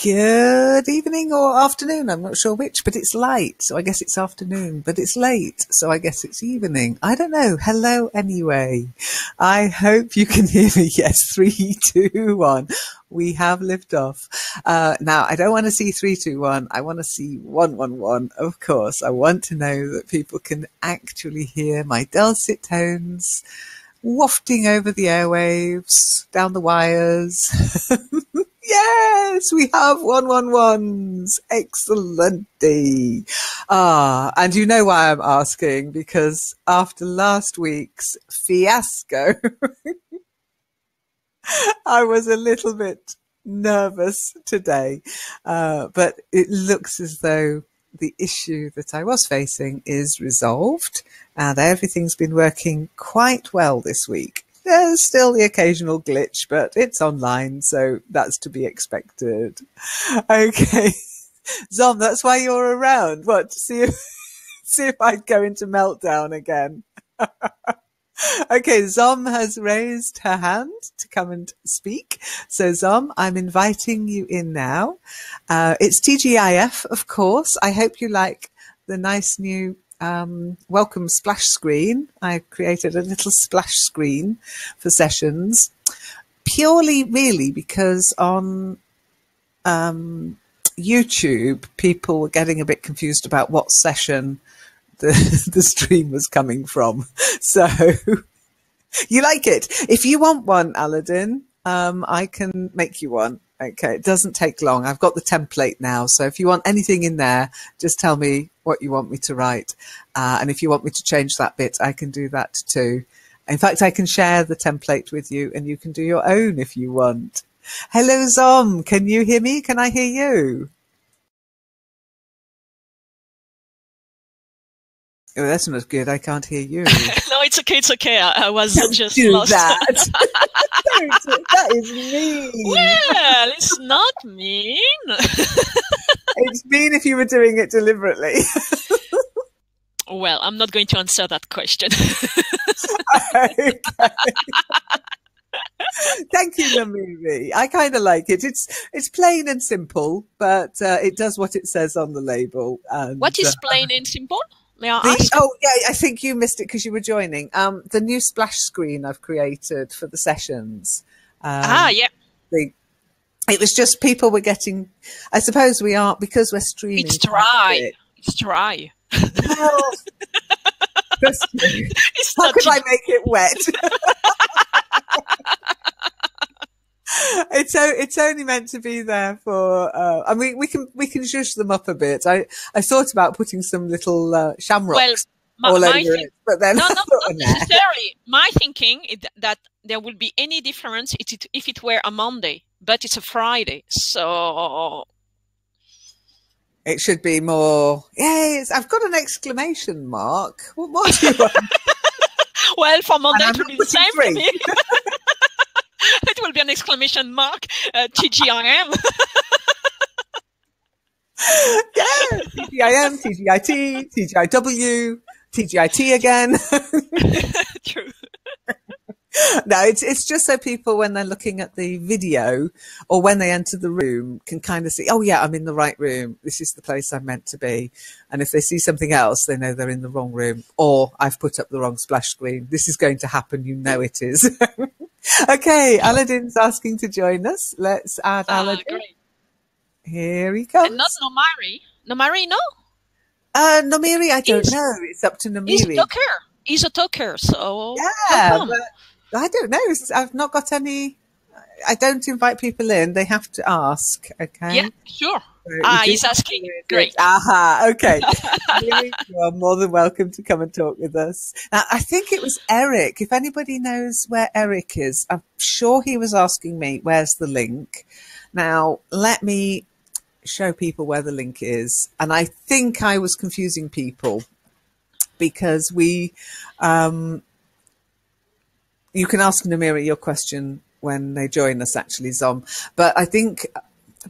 Good evening or afternoon. I'm not sure which, but it's light, so I guess it's afternoon. But it's late, so I guess it's evening. I don't know. Hello anyway. I hope you can hear me. Yes, 3, 2, 1. We have liftoff. Now, I don't want to see 3, 2, 1. I want to see 1, 1, 1. Of course, I want to know that people can actually hear my dulcet tones wafting over the airwaves, down the wires. Yes, we have 111s. Excellent. And you know why I'm asking, because after last week's fiasco, I was a little bit nervous today, but it looks as though the issue that I was facing is resolved and everything's been working quite well this week. There's still the occasional glitch, but it's online, so that's to be expected. Okay. Zom, that's why you're around. What, to see if I'd go into meltdown again. Okay, Zom has raised her hand to come and speak. So Zom, I'm inviting you in now. It's TGIF, of course. I hope you like the nice new welcome splash screen. I created a little splash screen for sessions, purely really because on YouTube people were getting a bit confused about what session the stream was coming from. So you like it. If you want one, Aladdin, I can make you one. Okay, it doesn't take long. I've got the template now. So if you want anything in there, just tell me what you want me to write. And if you want me to change that bit, I can do that too. In fact, I can share the template with you and you can do your own if you want. Hello, Zom. Can you hear me? Can I hear you? Oh, that's not good. I can't hear you. No, it's okay. It's okay. I was just do lost. That. That is mean. Well, it's not mean. It's mean if you were doing it deliberately. Well, I'm not going to answer that question. Okay. Thank you, Namiri. I kind of like it. It's plain and simple, but it does what it says on the label. And, what is plain and simple? May I ask? Oh, yeah, I think you missed it because you were joining. The new splash screen I've created for the sessions. Yeah. It was just people were getting, I suppose we are, because we're streaming. It's dry. It's dry. Well, how could I make it wet? It's only meant to be there for. I mean, we can zhuzh them up a bit. I thought about putting some little shamrocks all over it, but then not necessarily. My thinking is that there will be any difference if it were a Monday, but it's a Friday, so it should be more. Yes, I've got an exclamation mark. What do you want? Well, for Monday it will be the same for me. It will be an exclamation mark, TGIM. Yeah, TGIM, TGIT, TGIW, TGIT again. True. No, it's just so people, when they're looking at the video or when they enter the room, can kind of see, oh yeah, I'm in the right room. This is the place I'm meant to be. And if they see something else, they know they're in the wrong room, or I've put up the wrong splash screen. This is going to happen. You know it is. Okay, Aladdin's asking to join us. Let's add Aladdin. Great. Here he comes. And not Nomari. Nomari, no? Nomiri, I don't know. It's up to Nomiri. He's a talker, so yeah, but I don't know. I've not got any. I don't invite people in. They have to ask. Okay. Yeah, sure. So he's asking. Great. Aha. Okay. You are more than welcome to come and talk with us. Now, I think it was Eric. If anybody knows where Eric is, I'm sure he was asking me, where's the link? Now, let me show people where the link is. And I think I was confusing people because you can ask Namira your question when they join us, actually, Zom. But I think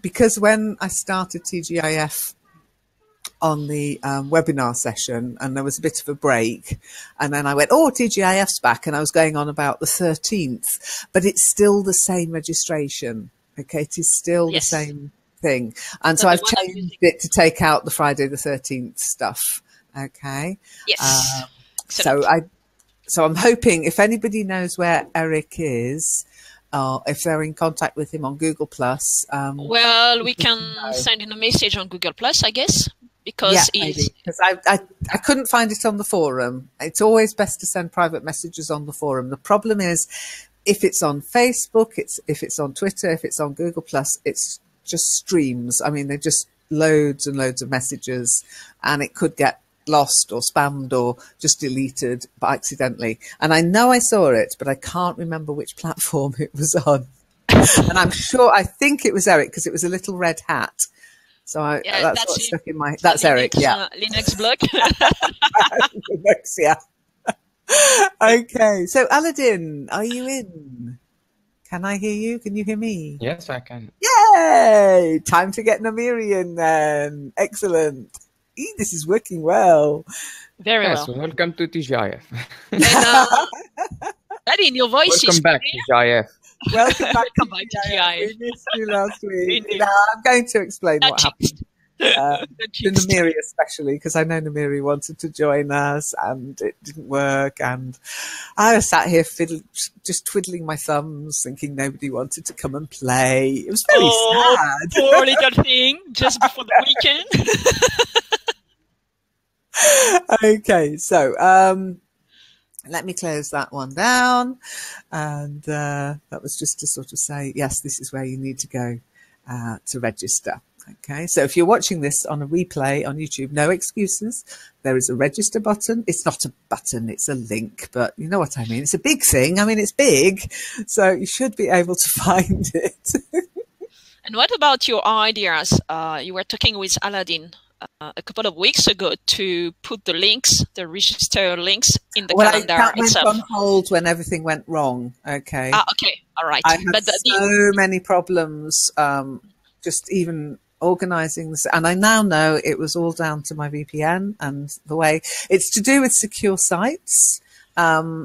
because when I started TGIF on the webinar session and there was a bit of a break and then I went, oh, TGIF's back, and I was going on about the 13th, but it's still the same registration. Okay, it is still the same thing. And so the I've one I'm changed using. it to take out the Friday the 13th stuff. Okay. Yes. So Excellent. I'm hoping if anybody knows where Eric is, if they're in contact with him on Google Plus, Well, we let can me know. send in a message on Google Plus, I guess, Yeah, because maybe, he's. because I couldn't find it on the forum. It's always best to send private messages on the forum. The problem is, if it's on Facebook, if it's on Twitter, if it's on Google Plus, it's just streams. I mean, they're just loads and loads of messages, and it could get lost or spammed or just deleted by accidentally. And I know I saw it, but I can't remember which platform it was on. And I think it was Eric, because it was a little red hat. So Yeah, that's that's what it. stuck in my. It's a That's Eric, yeah. Linux blog. Yeah. Okay, so Aladdin, are you in? Can I hear you? Can you hear me? Yes, I can. Yay! Time to get Namiri in then. Excellent. This is working well. Very Yes, well. welcome to TGIF. And, Daddy, your voice is Welcome back, TGIF. Welcome back Welcome back to TGIF. We missed you last week. Indeed. Now, I'm going to explain what happened. To Jinxed. Namiri especially, because I know Namiri wanted to join us and it didn't work, and I was sat here just twiddling my thumbs thinking nobody wanted to come and play. It was very sad. Poor little thing, just before the weekend. Okay, so let me close that one down, and that was just to sort of say, yes, this is where you need to go to register. Okay, so if you're watching this on a replay on YouTube, no excuses. There is a register button. It's not a button, it's a link, but you know what I mean. It's a big thing. I mean, it's big, so you should be able to find it. And what about your ideas? You were talking with Aladdin a couple of weeks ago to put the links, the register links, in the calendar that itself. went on hold when everything went wrong. Okay. Okay, all right. I had so many problems, just even organizing this, and I now know it was all down to my VPN and the way it's to do with secure sites.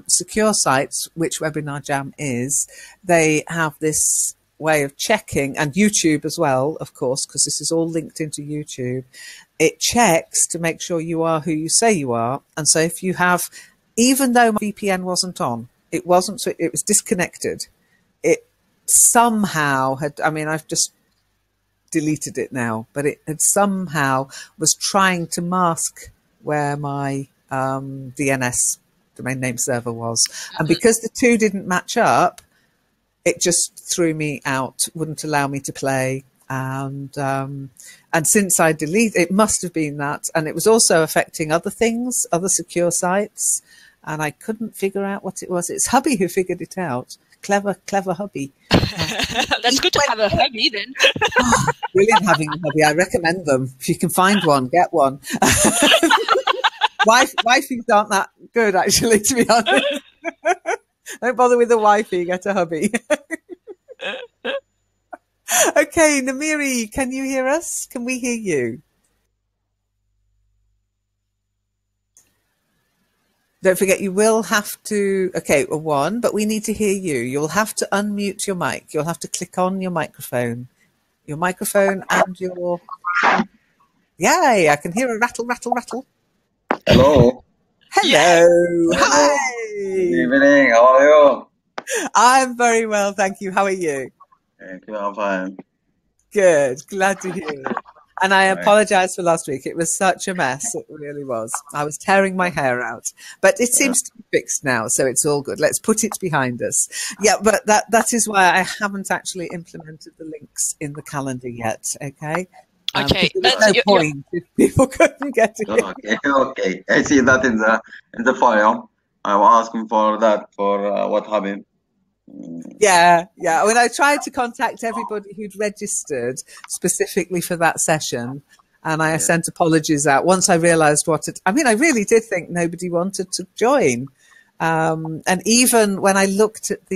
Secure sites, which Webinar Jam is, they have this way of checking, and YouTube as well, of course, because this is all linked into YouTube. It checks to make sure you are who you say you are. And so if you have, even though my VPN wasn't on, it wasn't, so it was disconnected. It somehow had, I mean, I've just deleted it now, but it had somehow was trying to mask where my DNS, domain name server, was. And because the two didn't match up, it just threw me out, wouldn't allow me to play. And since I deleted, it must have been that. And it was also affecting other things, other secure sites. And I couldn't figure out what it was. It's hubby who figured it out. Clever hubby. That's good to have a hubby then. Oh, brilliant having a hubby. I recommend them. If you can find one, get one. Wifeys aren't that good, actually, to be honest. Don't bother with the wifey, get a hubby. Okay, Namiri, can you hear us? Can we hear you? Don't forget, you will have to, okay, one, but we need to hear you. You'll have to unmute your mic. You'll have to click on your microphone and your, yay, I can hear a rattle, rattle, rattle. Hello. Hello. Hi. Good evening. How are you? I'm very well, thank you. How are you? Thank you. I'm fine. Good. Glad to hear it. And I apologize for last week. It was such a mess. It really was. I was tearing my hair out. But it seems to be fixed now, so it's all good. Let's put it behind us. Yeah, but that is why I haven't actually implemented the links in the calendar yet, okay? Okay. There's no point if people couldn't get it. Okay. I see that in the file. I'm asking for that for what happened. Yeah. When I tried to contact everybody who'd registered specifically for that session, and I sent apologies out once I realized I really did think nobody wanted to join. And even when I looked at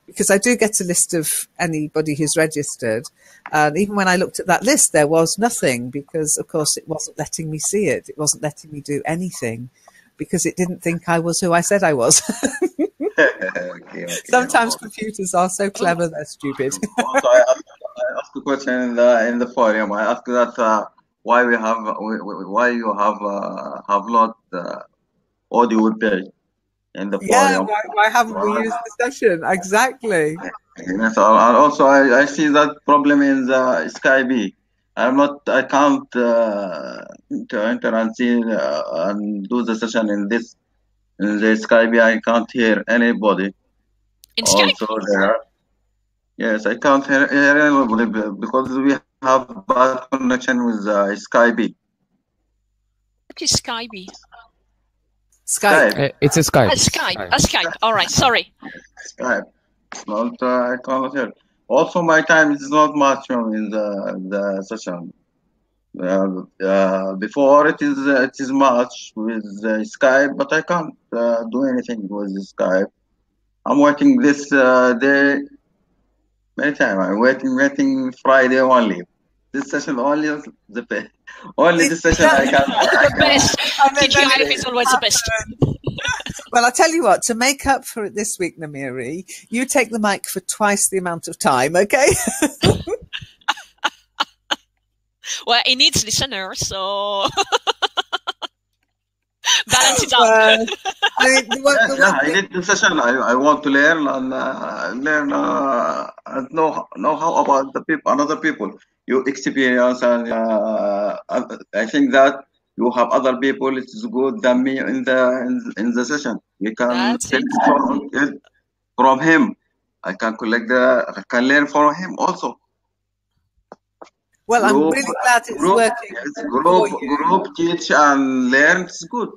because I do get a list of anybody who's registered, and even when I looked at that list, there was nothing, because of course it wasn't letting me see it. It wasn't letting me do anything because it didn't think I was who I said I was. Okay. Sometimes computers are so clever, they're stupid. Also, asked a question in the forum. I asked that why why you have not audio page in the Yeah, forum. why haven't we used the session? Exactly. Yes, and also I see that problem in the Skype. I can't to enter and see and do the session in the Skype. I can't hear anybody. In Skype? Also there. Yes, I can't hear anybody because we have bad connection with Skype. What is Skype? Skype. It's a Skype. Skype. All right, sorry. Skype. Not I cannot hear. Also, my time is not much in the session. Before it is much with Skype, but I can't do anything with Skype. I'm working this day many times. I'm waiting Friday only. This session only is the best. Only this session I can. The best. TGIF is always the best. Well, I'll tell you what, to make up for it this week, Namiri, you take the mic for twice the amount of time, okay? Well, it needs listeners, so balance it out. I mean, I need the session. I want to learn and and know how about the people, another people, your experience, and I think that you have other people. It's good than me in the session. We can take from him. I can learn from him also. Well, I'm really glad it's working. Yes, group teach and learn. It's good.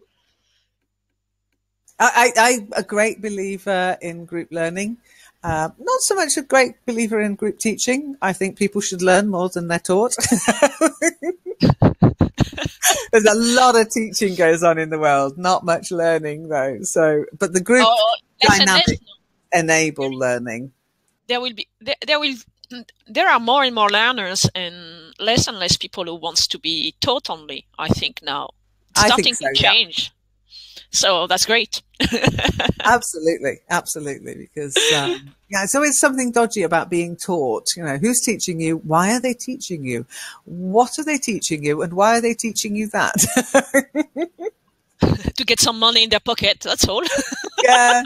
I'm a great believer in group learning. Not so much a great believer in group teaching. I think people should learn more than they're taught. There's a lot of teaching goes on in the world, not much learning though. So, but the group dynamic enable learning. There are more and more learners and less people who wants to be taught only. I think now it's starting to change. Yeah. So that's great. Absolutely. Because it's always something dodgy about being taught. You know, who's teaching you? Why are they teaching you? What are they teaching you? And why are they teaching you that? To get some money in their pocket. That's all. Yeah,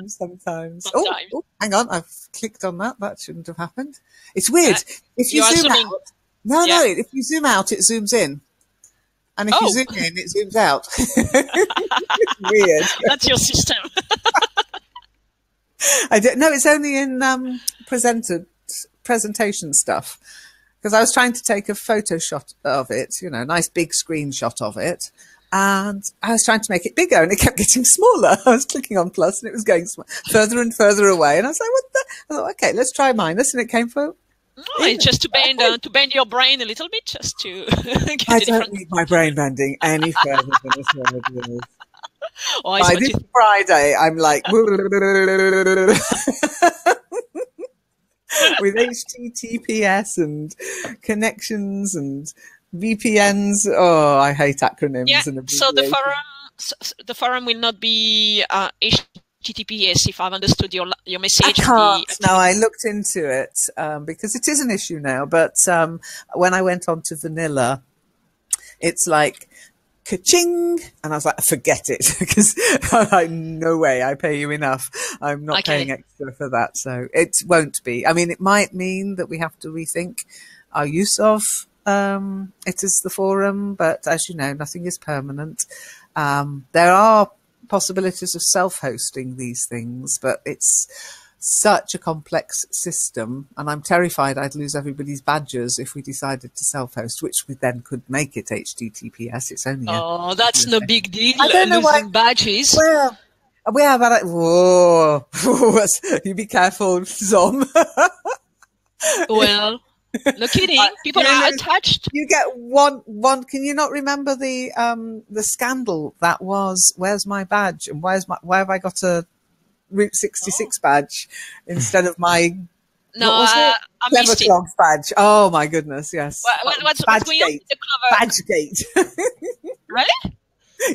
sometimes. Oh, hang on. I've clicked on that. That shouldn't have happened. It's weird. If you zoom out. No. If you zoom out, it zooms in. And if you zoom in, it zooms out. Weird. That's your system. I don't know. It's only in presentation stuff. Because I was trying to take a photo shot of it, you know, a nice big screenshot of it. And I was trying to make it bigger and it kept getting smaller. I was clicking on plus and it was going further and further away. And I was like, what the? I thought, okay, let's try minus. And it came for... it's just to bend your brain a little bit, just to get I don't need my brain bending any further than this one is. By this Friday, I'm like... with HTTPS and connections and VPNs. Oh, I hate acronyms. Yeah, and so the forum will not be HTTPS, if I've understood your message. I can't. No, I looked into it because it is an issue now. But when I went on to vanilla, it's like ka-ching, and I was like, forget it, because I'm like, no way, I pay you enough. I'm not paying extra for that, so it won't be. I mean, it might mean that we have to rethink our use of it as the forum, but as you know, nothing is permanent. There are possibilities of self-hosting these things, but it's such a complex system, and I'm terrified I'd lose everybody's badges if we decided to self-host, which we then could make it HTTPS. It's only that's no big deal. I don't know why badges. Well, but whoa, you be careful, Zom. Well, no kidding. People are attached. You get one. Can you not remember the scandal that was? Where's my badge? And why have I got a Route 66 badge instead of my Clever Clogs badge? Oh my goodness, yes. What's going on with the Clever? Badgegate. Really?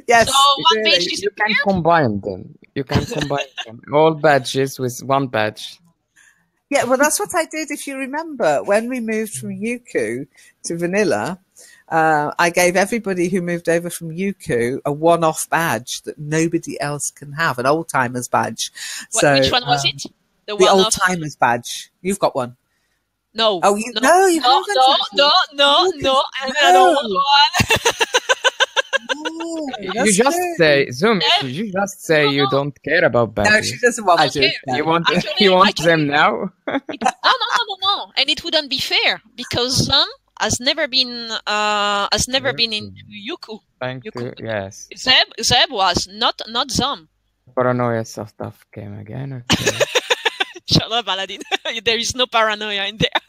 Yes. So one badge disappeared? You can combine them. You can combine them. All badges with one badge. Yeah, well, that's what I did. If you remember, when we moved from Yuku to Vanilla, I gave everybody who moved over from Yuku a one-off badge that nobody else can have, an old-timers badge. Which one was it? The one old-timers badge. You've got one. No. Oh, you haven't. No. I don't want one. You just say, Zoom, you just say you don't care about badges. No, she doesn't want badges. You want them now? No. And it wouldn't be fair because Zoom has never been into Yuku. Yes. Zeb was not Zoom. Paranoia stuff came again. Okay. Shut up, Aladdin. There is no paranoia in there.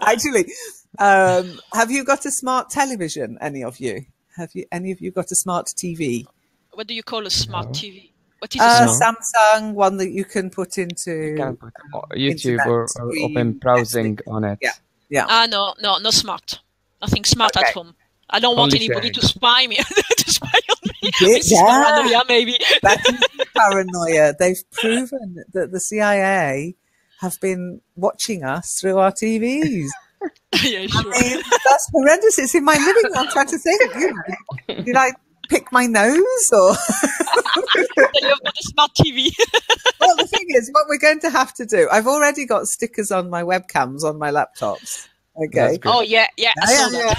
Actually, have you got a smart television? Any of you? Any of you got a smart TV? What do you call a smart TV? What is a Samsung one that you can put into YouTube or open browsing on it? Yeah. No smart. Nothing smart at home. I don't want anybody to spy me. To spy on me. This is paranoia, maybe. That is paranoia. They've proven that the CIA have been watching us through our TVs. Yeah, sure. I mean, that's horrendous. It's in my living room. I'm trying to think. Did I pick my nose or? You've got a smart TV. Well, the thing is, what we're going to have to do. I've already got stickers on my webcams on my laptops. Okay. Oh yeah. I saw that.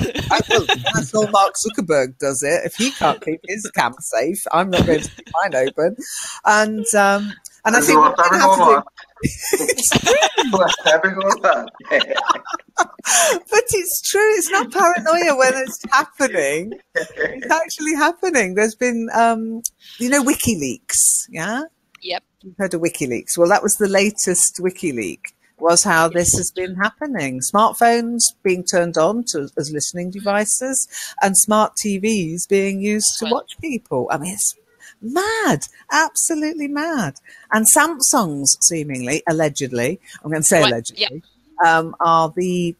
That's all Mark Zuckerberg does it. If he can't keep his cam safe, I'm not going to keep mine open. And I think what we're going to have to do. But it's true. It's not paranoia when it's happening. It's actually happening. There's been, Wiki Leaks. Yeah. Yep. You've heard of Wiki Leaks. Well, that was the latest Wiki Leak. Was how this has been happening. Smartphones being turned on as listening devices and smart TVs being used to watch people. I mean, it's mad, absolutely mad. And Samsungs, seemingly, allegedly, I'm going to say allegedly, are the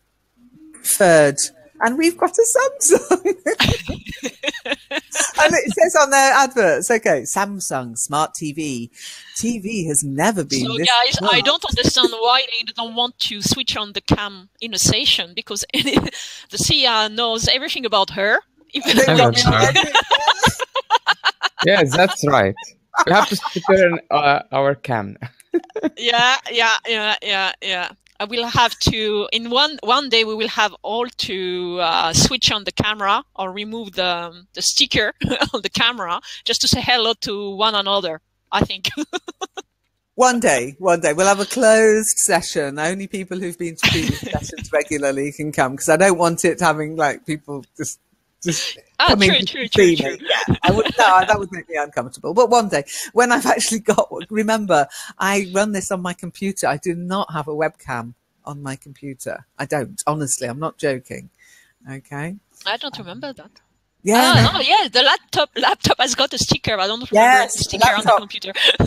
third. And we've got a Samsung. And it says on their adverts, okay, Samsung Smart TV. TV has never been this guys, smart. I don't understand why they don't want to switch on the cam in a session because the CIA knows everything about her. Yes, that's right. We have to turn our cam. Yeah. I will have to, in one day, we will have all to switch on the camera or remove the sticker on the camera just to say hello to one another, I think. One day, we'll have a closed session. Only people who've been to previous sessions regularly can come because I don't want it having like people just coming to see me. Yeah, that would make me uncomfortable. But one day, when I've actually remember, I run this on my computer. I do not have a webcam on my computer. I don't. Honestly, I'm not joking. Okay. I don't remember that. Yeah. The laptop has got a sticker. I don't remember the sticker on the computer. No,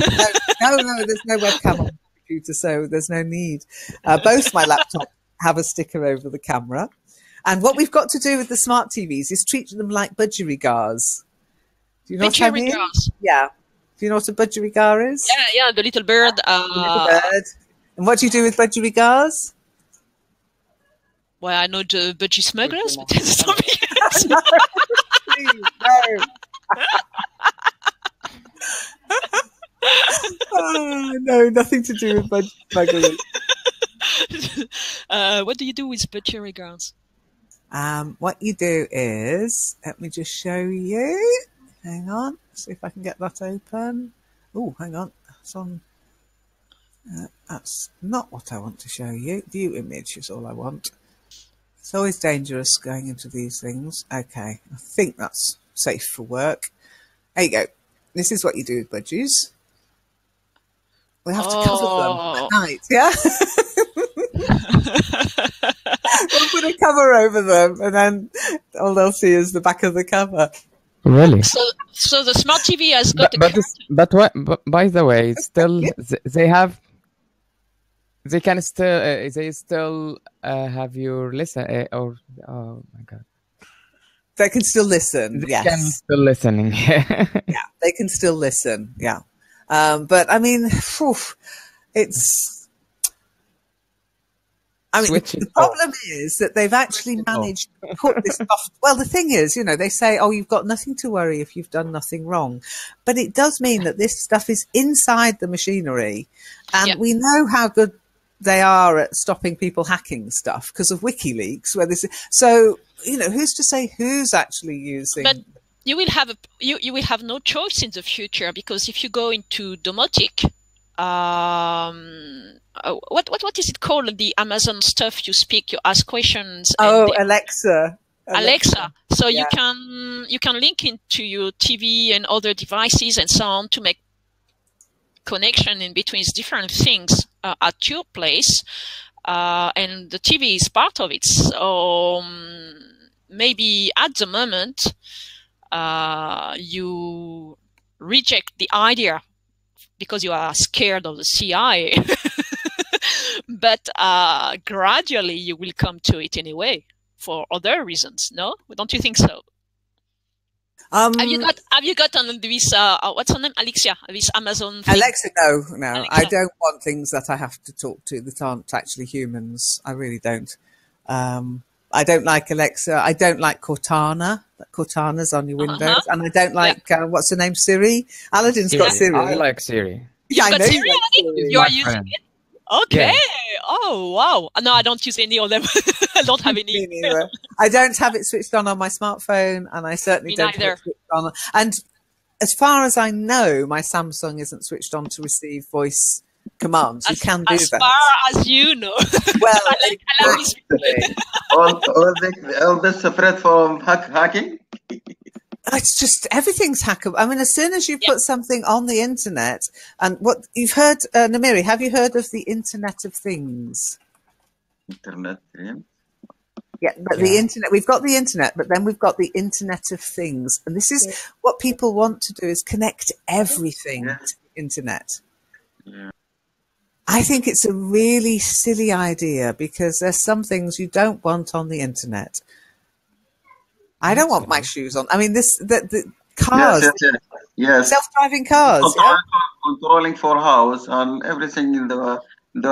there's no webcam on the computer, so there's no need. Both my laptops have a sticker over the camera. And what we've got to do with the smart TVs is treat them like budgerigars. Do you know what I mean? Yeah. Do you know what a budgerigar is? Yeah, the little bird. Little bird. And what do you do with budgerigars? Well, I know the budgie smugglers, but it's something else. Please, no. No, nothing to do with budgie smugglers. What do you do with budgerigars? What you do is, let me just show you. Hang on, see if I can get that open. Oh, hang on, it's on. That's not what I want to show you. View image is all I want. It's always dangerous going into these things. Okay, I think that's safe for work. There you go. This is what you do with budgies. We have to cover them at night, yeah? We'll put a cover over them, and then all they'll see is the back of the cover. Really? So the smart TV has got but by the way, still they can still have your listen oh my god. They can still listen. They can still listening. Yeah, they can still listen. Yeah. But I mean, it's. I mean, the problem is that they've actually managed to put this off. Well, the thing is, you know, they say, oh, you've got nothing to worry if you've done nothing wrong. But it does mean that this stuff is inside the machinery. And we know how good they are at stopping people hacking stuff because of Wiki Leaks, where this. So, you know, who's to say who's actually using? But you will have you will have no choice in the future, because if you go into domotic, what is it called? The Amazon stuff you speak, you ask questions. Oh, Alexa. So you can link into your TV and other devices and so on to make connection in between different things at your place, and the TV is part of it. So maybe at the moment you reject the idea because you are scared of the CIA, but gradually you will come to it anyway for other reasons. No, don't you think so? Have you got on this what's her name, Alexia, this Amazon thing? Alexa? No, Alexa. I don't want things that I have to talk to that aren't actually humans. I really don't. I don't like Alexa. I don't like Cortana. Cortana's on your Windows, and I don't like what's her name, Siri. Aladdin's got Siri. I like Siri. You got Siri, Aladdin? You are using it? Okay. Yeah. Oh, wow. No, I don't use any of them. I don't have any. I don't have it switched on my smartphone, and I certainly don't have it switched on. And as far as I know, my Samsung isn't switched on to receive voice commands. You can do that. As far as you know. Well, all this threat from hacking? It's just everything's hackable. I mean, as soon as you put something on the internet, and what you've heard, Namiri, have you heard of the Internet of Things? Internet, yeah, but the internet, we've got the internet, but then we've got the Internet of Things. And this is what people want to do, is connect everything to the internet. Yeah. I think it's a really silly idea, because there's some things you don't want on the internet. I don't want my shoes on. I mean, the cars, self-driving cars, controlling for house and everything in their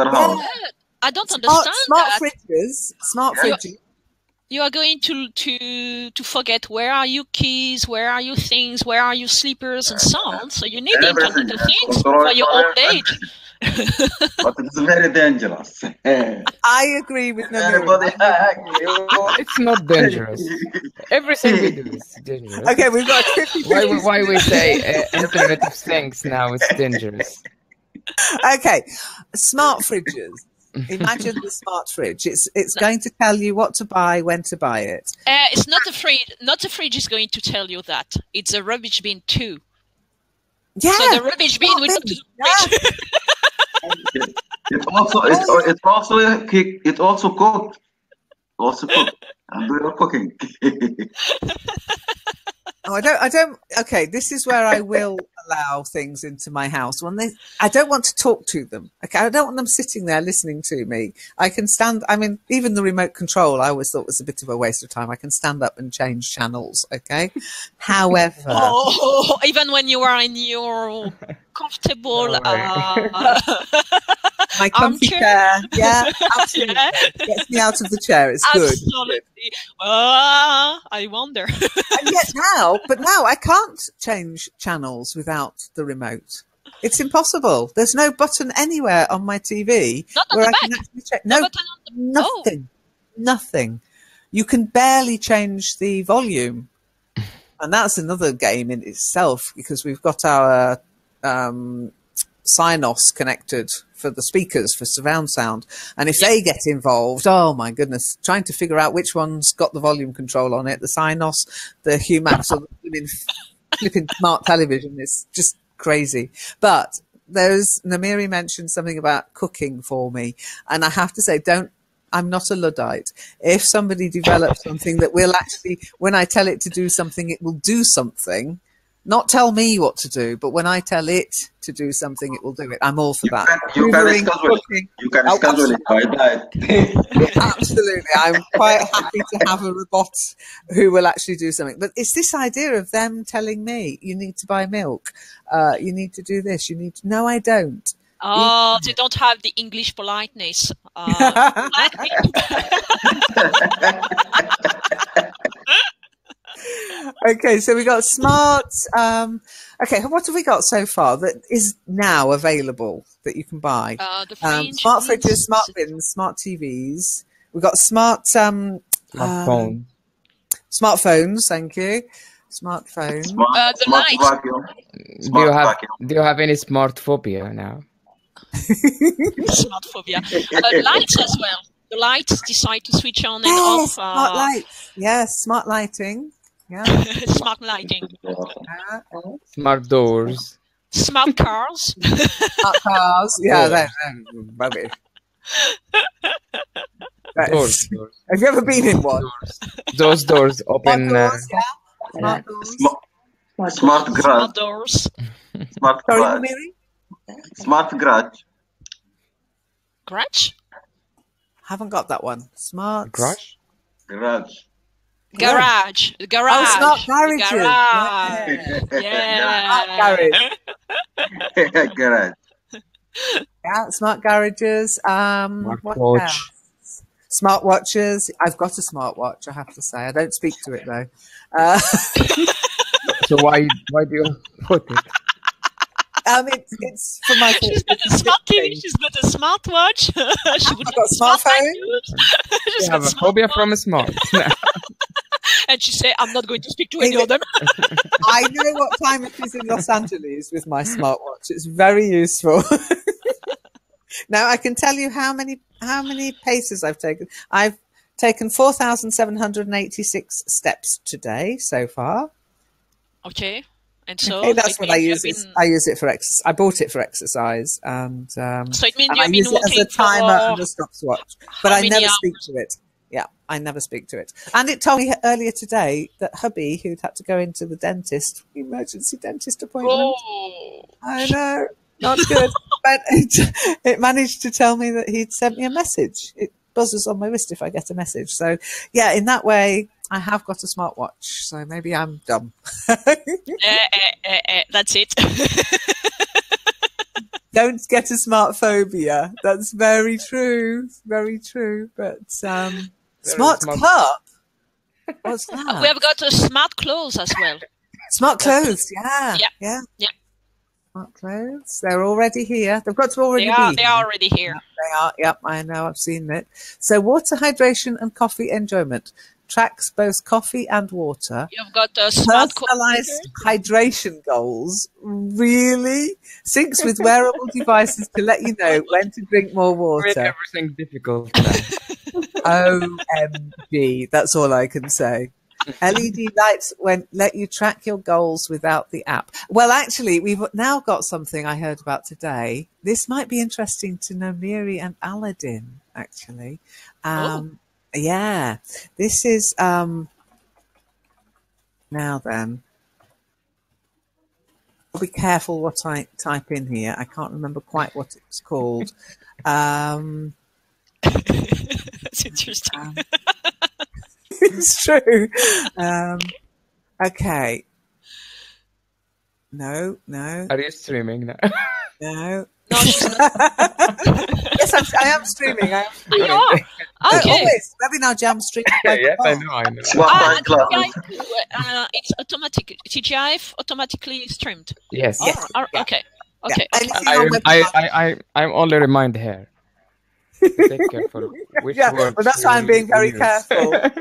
house. I don't understand smart fridges. You are going to forget where are your keys, where are your things, where are your slippers, and so on. So you need the Internet of Things for your old age. But it's very dangerous. I agree with Namiri. It's not dangerous. Everything we do is dangerous. Okay, we've got 50. Why we say Internet of Things now is dangerous? Okay, smart fridges. Imagine the smart fridge. It's going to tell you what to buy, when to buy it. It's not a fridge. Not a fridge is going to tell you that. It's a rubbish bin too. Yeah. So the rubbish bin will go to the fridge. It also cooked. And we are cooking. I don't. Okay, this is where I will allow things into my house I don't want to talk to them. Okay, I don't want them sitting there listening to me. I can stand. I mean, even the remote control, I always thought was a bit of a waste of time. I can stand up and change channels. Okay, however, even when you are in your comfortable my comfy chair, absolutely, gets me out of the chair. It's good. Absolutely. I wonder. And yet now I can't change channels without the remote. It's impossible. There's no button anywhere on my TV where I can actually check. Nothing. You can barely change the volume, and that's another game in itself, because we've got our Synos connected for the speakers for surround sound, and if they get involved, oh my goodness, trying to figure out which one's got the volume control on it, the Synos, the Humax, or the flipping smart television, is just crazy. But Namiri mentioned something about cooking for me, and I have to say, I'm not a Luddite. If somebody develops something that will actually, when I tell it to do something, it will do something, Not tell me what to do, but when I tell it to do something, it will do it. I'm all for that. You can Hoovering, schedule it. cooking. You can Oh, schedule it by that. Absolutely. I'm quite happy to have a robot who will actually do something. But it's this idea of them telling me, you need to buy milk, you need to do this, you need to... No, I don't. Oh, they don't have the English politeness. Okay, so we got smart. Okay, what have we got so far that is now available that you can buy? The fridge, Smart fridges, smart bins, smart TVs. We've got smart Smartphone. smartphones. Thank you. Smartphones. The Smart light. vacuum. Do you have any smart phobia now? Smart phobia. Lights as well. The lights decide to switch on and off. Smart lights. Yes, smart lighting. Yeah. Smart lighting. Smart doors. Smart cars. Smart cars. Yeah, they're rubbish. Doors. Have you ever been in one? Those doors open. Smart doors, yeah. Smart doors. Smart garage. Smart doors. Smart Sorry, garage. Mary? Smart garage. Garage? Haven't got that one. Smart. Garage? Garage. Garage. Garage. Oh, smart garages. Garage. Yeah. Smart garage. Garage. Yeah, smart garages. Smart What watch. else? Smart watches. I've got a smart watch, I have to say. I don't speak to it though. So why do you put it? It's for my. She's got a smart TV. She's got a smartwatch. She would I've got a smartphone. She's You got have a phobia from a smart. and she said, "I'm not going to speak to any of them." I know what time it is in Los Angeles with my smartwatch. It's very useful. Now I can tell you how many paces I've taken. I've taken 4,786 steps today so far. Okay. And so Okay, that's what I use. Been... I use it for exercise. I bought it for exercise, and so it means and you've I been use it as walking a timer for and a stopwatch. But I never speak to it. Yeah, I never speak to it. And it told me earlier today that hubby, who'd had to go into the dentist, emergency dentist appointment. Oh. I know, not good. But it managed to tell me that he'd sent me a message. It buzzes on my wrist if I get a message. So yeah, in that way, I have got a smartwatch, so maybe I'm dumb. That's it. Don't get a smart phobia. That's very true. Very true. But smart cup? What's that? We have got smart clothes as well. Smart clothes, yeah. Yeah. Smart clothes. They're already here. They've got to already be. They are already here. Yeah, they are. Yep, I know. I've seen it. So water, hydration, and coffee enjoyment. Tracks both coffee and water. You've got smart personalized hydration goals. Really? Syncs with wearable devices to let you know when to drink more water. Make everything difficult. OMG. That's all I can say. LED lights let you track your goals without the app. Well, actually, we've now got something I heard about today. This might be interesting to Nomiri and Aladdin, actually. Yeah, this is, now then, I'll be careful what I type in here. I can't remember quite what it's called. That's interesting. It's true. Okay. No. Are you streaming now? No. No, she's not. Yes, I am streaming. You are? Okay. Always. Every now Jam streaming. Yes, I know. Smart glasses. It's automatic. TGIF automatically streamed. Yes. Okay. I'm only remind her. Take careful. Which word well, that's why I'm being very careful. Yes,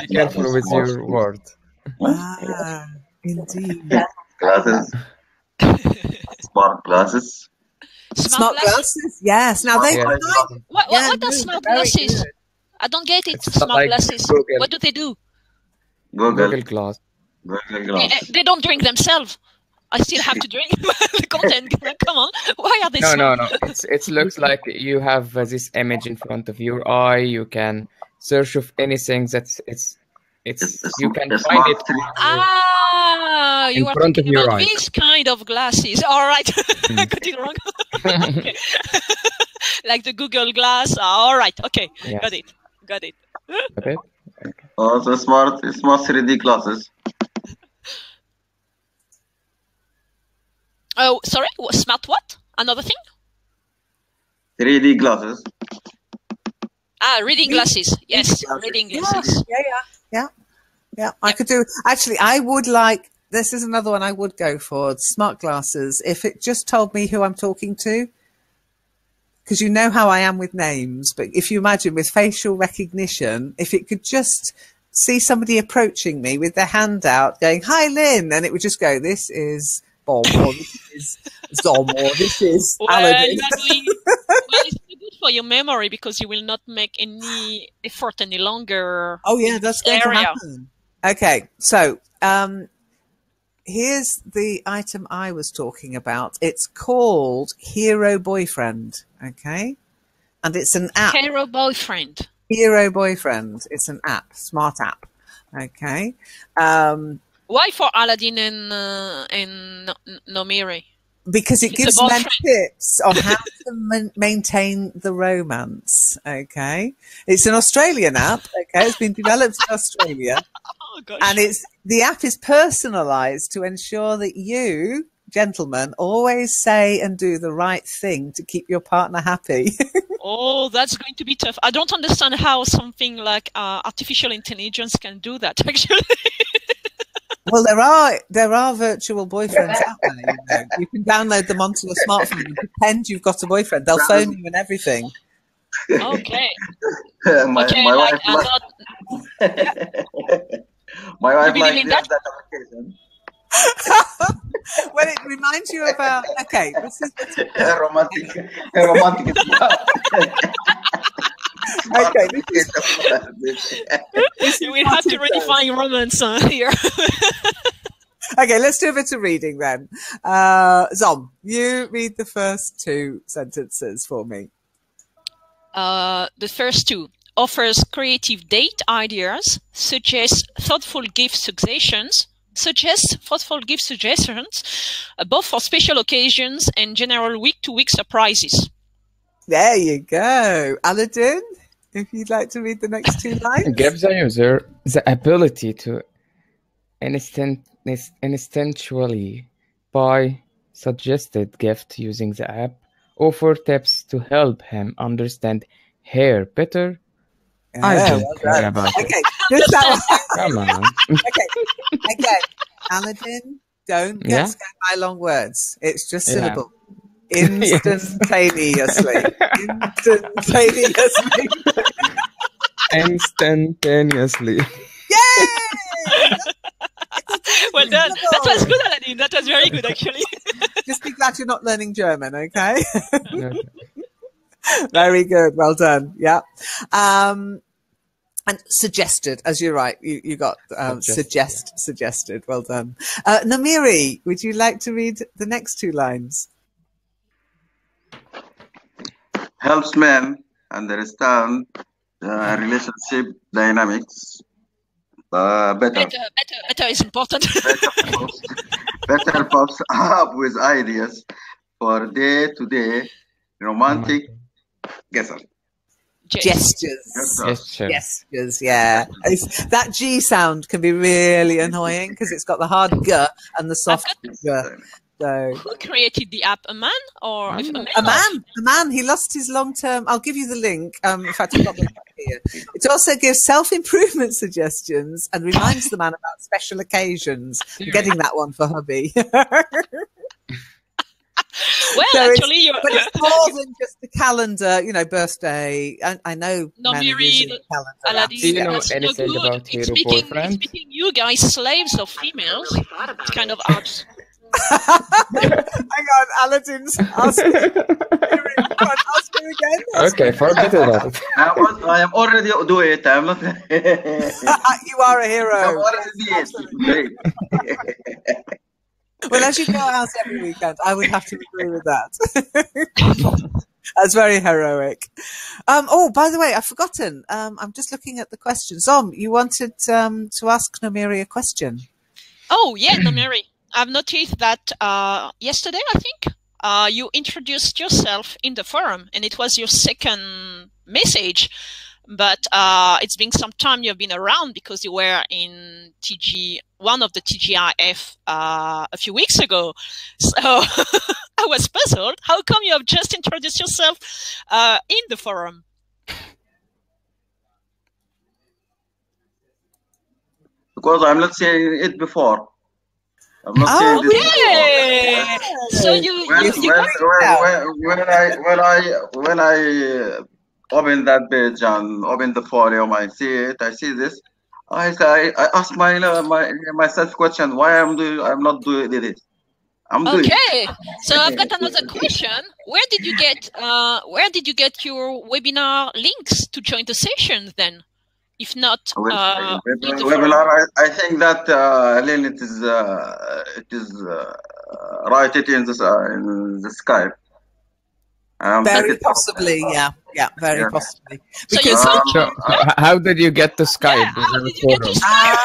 be careful with your word. Indeed. Glasses. Smart glasses. Smart glasses? Yes. Now they. What are smart glasses? I don't get it. Smart glasses. Google. What do they do? Google Glass. They don't drink themselves. I still have to drink the content. Come on. Why are they No. It looks like you have this image in front of your eye. You can search of anything that's you can find smart it 3D. You in are front of talking your about eyes. these kind of glasses. All right. I got it wrong. Okay. Like the Google Glass. All right. Okay. Yes. Got it. Got it? Okay. Also smart 3D glasses. Oh, sorry. Smart what? Another thing? 3D glasses. Reading glasses. Yes, reading glasses. Yeah. I could do. Actually, I would like. This is another one I would go for. Smart glasses. If it just told me who I'm talking to, because you know how I am with names. But if you imagine with facial recognition, if it could just see somebody approaching me with their hand out, going, "Hi, Lynn," and it would just go, "This is Bob," or "This is Zom," or "This is Aladdin." It's good for your memory because you will not make any effort any longer. Oh yeah, that's going to happen. Okay, so here's the item I was talking about. It's called Hero Boyfriend, okay? And it's an app. Hero Boyfriend. Hero Boyfriend. It's an app, smart app, okay? Why for Aladdin and Nomiri? Because it gives men tips on how to maintain the romance, okay? It's an Australian app, okay? It's been developed in Australia. Oh, gosh. And the app is personalized to ensure that you, gentlemen, always say and do the right thing to keep your partner happy. Oh, that's going to be tough. I don't understand how something like artificial intelligence can do that, actually. Well, there are virtual boyfriends out there. You know. You can download them onto your smartphone and pretend you've got a boyfriend. They'll phone you and everything. Okay. My wife my wife likes that application. Well, it reminds you about this is romantic. Okay, we have to redefine romance here. Okay, let's do a bit of reading then. Zom, you read the first two sentences for me. The first two. Offers creative date ideas, suggests thoughtful gift suggestions, both for special occasions and general week-to-week surprises. There you go. Aladdin, if you'd like to read the next two lines. Gives the user the ability to instinctually buy suggested gift using the app, offer tips to help him understand hair better. I don't care about it. Okay, Come on. Okay. Aladdin, don't get scared by long words. It's just syllable. Instantaneously. Instantaneously. Yay! Well done. That was good, Aladdin. That was very good, actually. Just be glad you're not learning German, okay? Very good. Well done. Yeah. And suggested, as you're right, you got suggested. Well done. Nomiri, would you like to read the next two lines? Helps men understand the relationship dynamics better. Better is important. Better pops up with ideas for day-to-day romantic gestures, yeah. That G sound can be really annoying because it's got the hard G and the soft G. So, who created the app? A man or a man? He lost his long-term. I'll give you the link. In fact, I've got the link here. It also gives self-improvement suggestions and reminds the man about special occasions. I'm getting that one for hubby. Well, so actually, but it's more than just the calendar, birthday. I know. Nomiri, Aladdin. Do you know anything about Hero Boyfriend? It's making you guys slaves of females. It's kind of odd. Hang on, Aladdin's asking. Ask him again. Okay, forget about it. I am already doing it. I'm not. You are a hero. I'm already Well, as you go out every weekend, I would have to agree with that. That's very heroic. Oh, by the way, I've forgotten. I'm just looking at the questions. You wanted to ask Nomiri a question. Oh, yeah, Nomiri. I've noticed that yesterday, I think, you introduced yourself in the forum, and it was your second message. But it's been some time you've been around because you were in one of the TGIF a few weeks ago. So I was puzzled. How come you have just introduced yourself in the forum? Because I'm not saying it before. I'm not saying this before. So when I open that page and open the forum, I see it. I see this. I ask myself question: why I'm not doing this? I'm doing it. Okay, so I've got another question. Where did you get your webinar links to join the session then? If not, webinar, I think that Lynn, it is write it in the Skype. Very possibly, yeah, very possibly. Because so how did you get to Skype? Yeah, how did you get to Skype?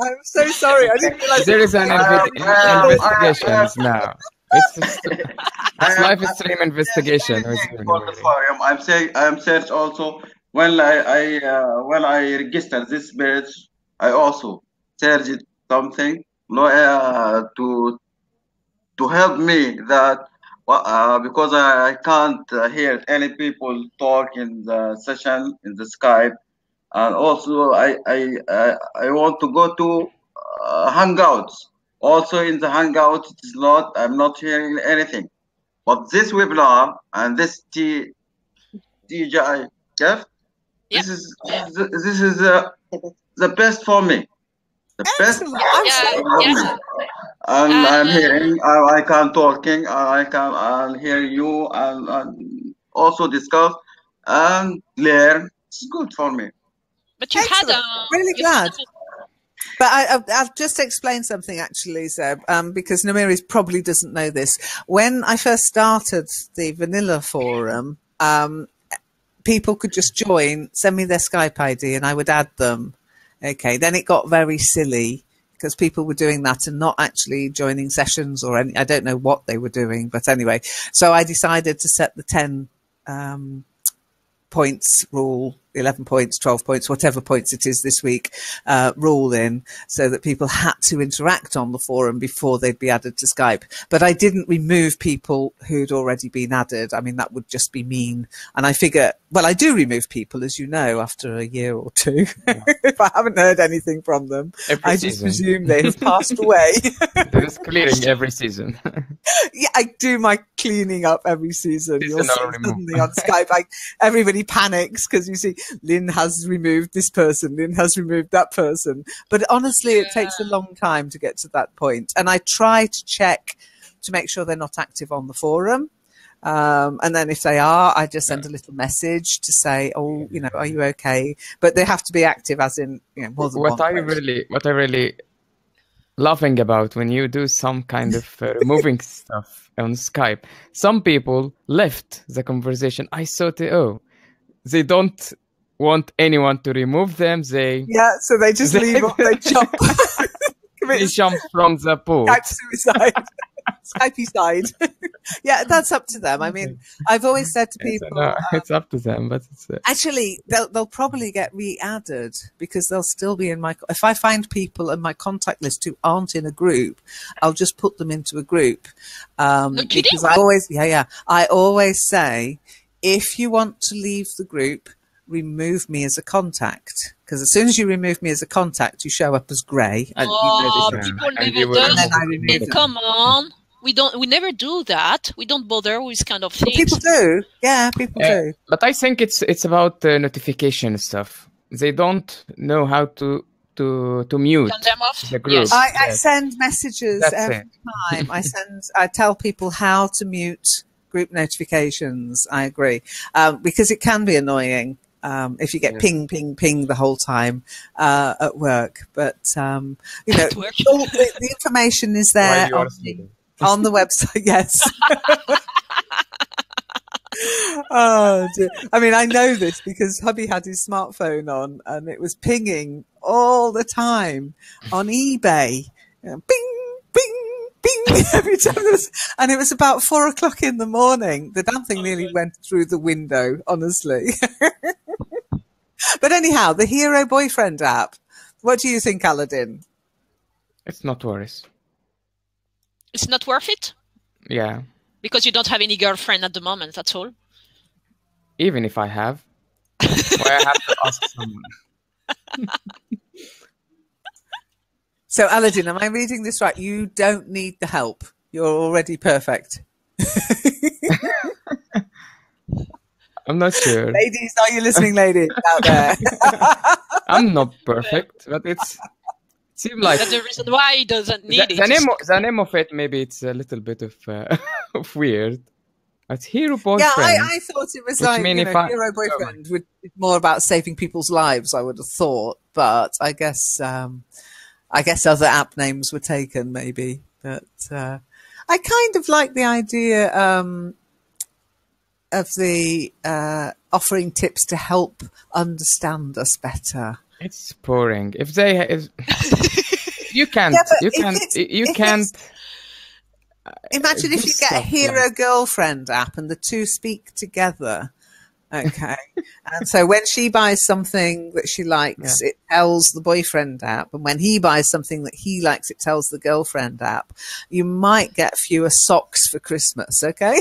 I'm so sorry. I didn't realize there is an investigation now. It's live stream investigation. For the forum, I'm search also when I register this page. I also search something to help me that because I can't hear any people talk in the session in the Skype, and also I want to go to Hangouts. Also in the Hangouts, I'm not hearing anything. But this webinar and this TGIF, this is the best for me. The best for me. And I'm hearing, I can talking, I'll hear you and also discuss and learn. It's good for me. But you had really glad. But I'll just explain something actually, Zeb, because Nomiri probably doesn't know this. When I first started the Vanilla Forum, people could just join, send me their Skype ID, and I would add them. Okay, then it got very silly because people were doing that and not actually joining sessions or any. I don't know what they were doing, but anyway. So I decided to set the 10 points rule, 11 points, 12 points, whatever points it is this week, rule in, so that people had to interact on the forum before they'd be added to Skype. But I didn't remove people who'd already been added. I mean, that would just be mean. And I figure, well, I do remove people, as you know, after a year or two. Yeah. If I haven't heard anything from them, I just presume they have passed away. There's clearing every season. Yeah, I do my cleaning up every season. You'll see suddenly on Skype, everybody panics because you see Lynn has removed this person, Lynn has removed that person. But honestly, it takes a long time to get to that point. And I try to check to make sure they're not active on the forum. And then if they are, I just send a little message to say, oh, you know, are you okay? But they have to be active, as in, you know, more than what I really laughing about when you do some kind of removing stuff on Skype, some people left the conversation. I thought, they don't want anyone to remove them. So they just leave. They jump. They jump from the pool. Skype suicide. Skypey side. Yeah, that's up to them. I mean, I've always said to people, it's up to them, but it's actually they'll probably get re-added because they'll still be in my. If I find people in my contact list who aren't in a group, I'll just put them into a group. Because I always say, if you want to leave the group, remove me as a contact. Because as soon as you remove me as a contact, you show up as grey. People never do. Come on. We never do that. We don't bother with kind of things. People do. Yeah, people do. But I think it's about notification stuff. They don't know how to mute the group. Yes. I send messages every time. I tell people how to mute group notifications. I agree. Because it can be annoying. If you get ping, ping, ping the whole time at work. But, you know, the information is there On the website, yes. Oh, dear. I mean, I know this because hubby had his smartphone on and it was pinging all the time on eBay. You know, bing, bing, bing, every time there was, and it was about 4 o'clock in the morning. The damn thing nearly went through the window, honestly. But anyhow, the Hero Boyfriend app. What do you think, Aladdin? It's not worth. It's not worth it? Yeah. Because you don't have any girlfriend at the moment, that's all. Even if I have, why I have to ask someone. So, Aladdin, am I reading this right? You don't need the help. You're already perfect. I'm not sure. Ladies, are you listening, ladies out there? I'm not perfect, but it seems like that's the reason why he doesn't need it. The name of it, maybe it's a little bit of, of weird. It's Hero Boyfriend. Yeah, I thought it was like, Hero Boyfriend would be more about saving people's lives, I would have thought. But I guess other app names were taken, maybe. But I kind of like the idea of the offering tips to help understand us better. It's boring. You can't. Imagine if you get a Hero Girlfriend app and the two speak together. Okay. And so when she buys something that she likes, it tells the boyfriend app. And when he buys something that he likes, it tells the girlfriend app. You might get fewer socks for Christmas. Okay.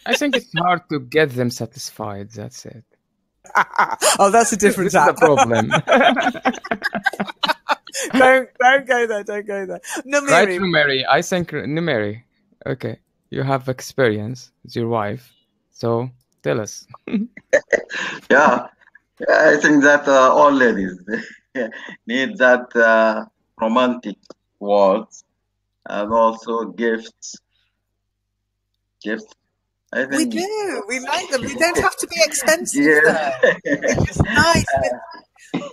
I think it's hard to get them satisfied. That's it. Oh, that's a different app. That's the problem. Don't go there. Don't go there. Numeri. Right, Numeri. I think Numeri. Okay, you have experience with your wife, so tell us. Yeah, I think that all ladies need that romantic words and also gifts. I think we do. We like them. They don't have to be expensive. Yeah. It's nice.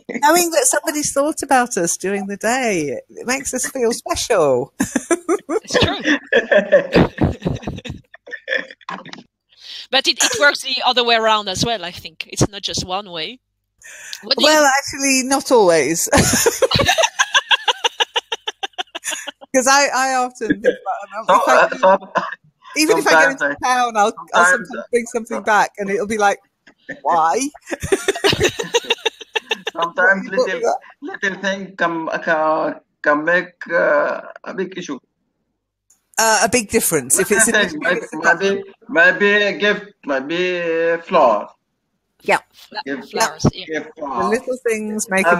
Knowing that somebody's thought about us during the day, it makes us feel special. It's true. But it works the other way around as well, I think. It's not just one way. Actually, not always. Because I often think about even if I go into town, I'll sometimes bring something back and it'll be like, why? Sometimes little thing can make a big issue. A big difference. If it's maybe a gift, maybe flower. Yeah. Flowers. Yeah. The little things make a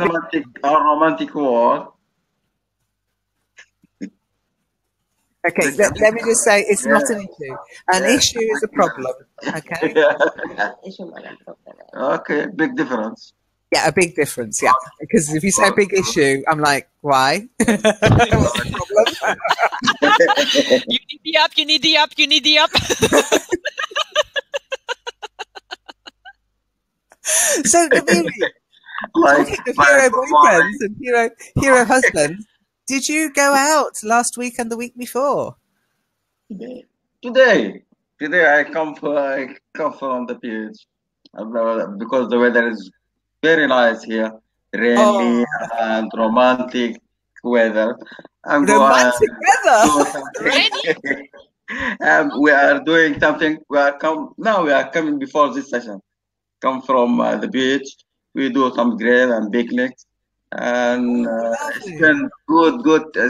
romantic word. Okay, let me just say it's not an issue. An issue is a problem. Okay. Okay, big difference. Yeah, a big difference. Yeah, because if you say big issue, I'm like, why? What's the problem? You need the app. You need the app. You need the app. So, talking of hero boyfriends and hero husbands. Did you go out last week and the week before? Today I come from the beach because the weather is very nice here, rainy and romantic weather. Romantic weather. We are doing something. We are coming before this session. Come from the beach. We do some grill and picnics. And spend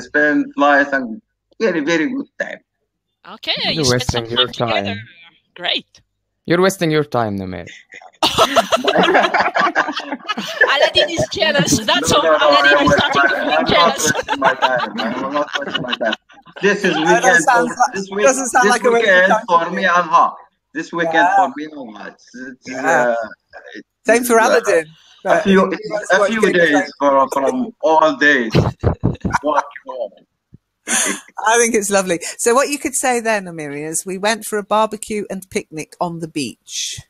spend nice and very, very good time. Okay, you're wasting your time. Together. Great. You're wasting your time, Numeri. Aladdin is jealous. That's all. Aladdin is starting to feel jealous. I'm not wasting my time. This is weekend. This weekend for me and her. This weekend for me and her. Same for Aladdin. A few days from all days. I think it's lovely. So what you could say then, Numeri, is we went for a barbecue and picnic on the beach.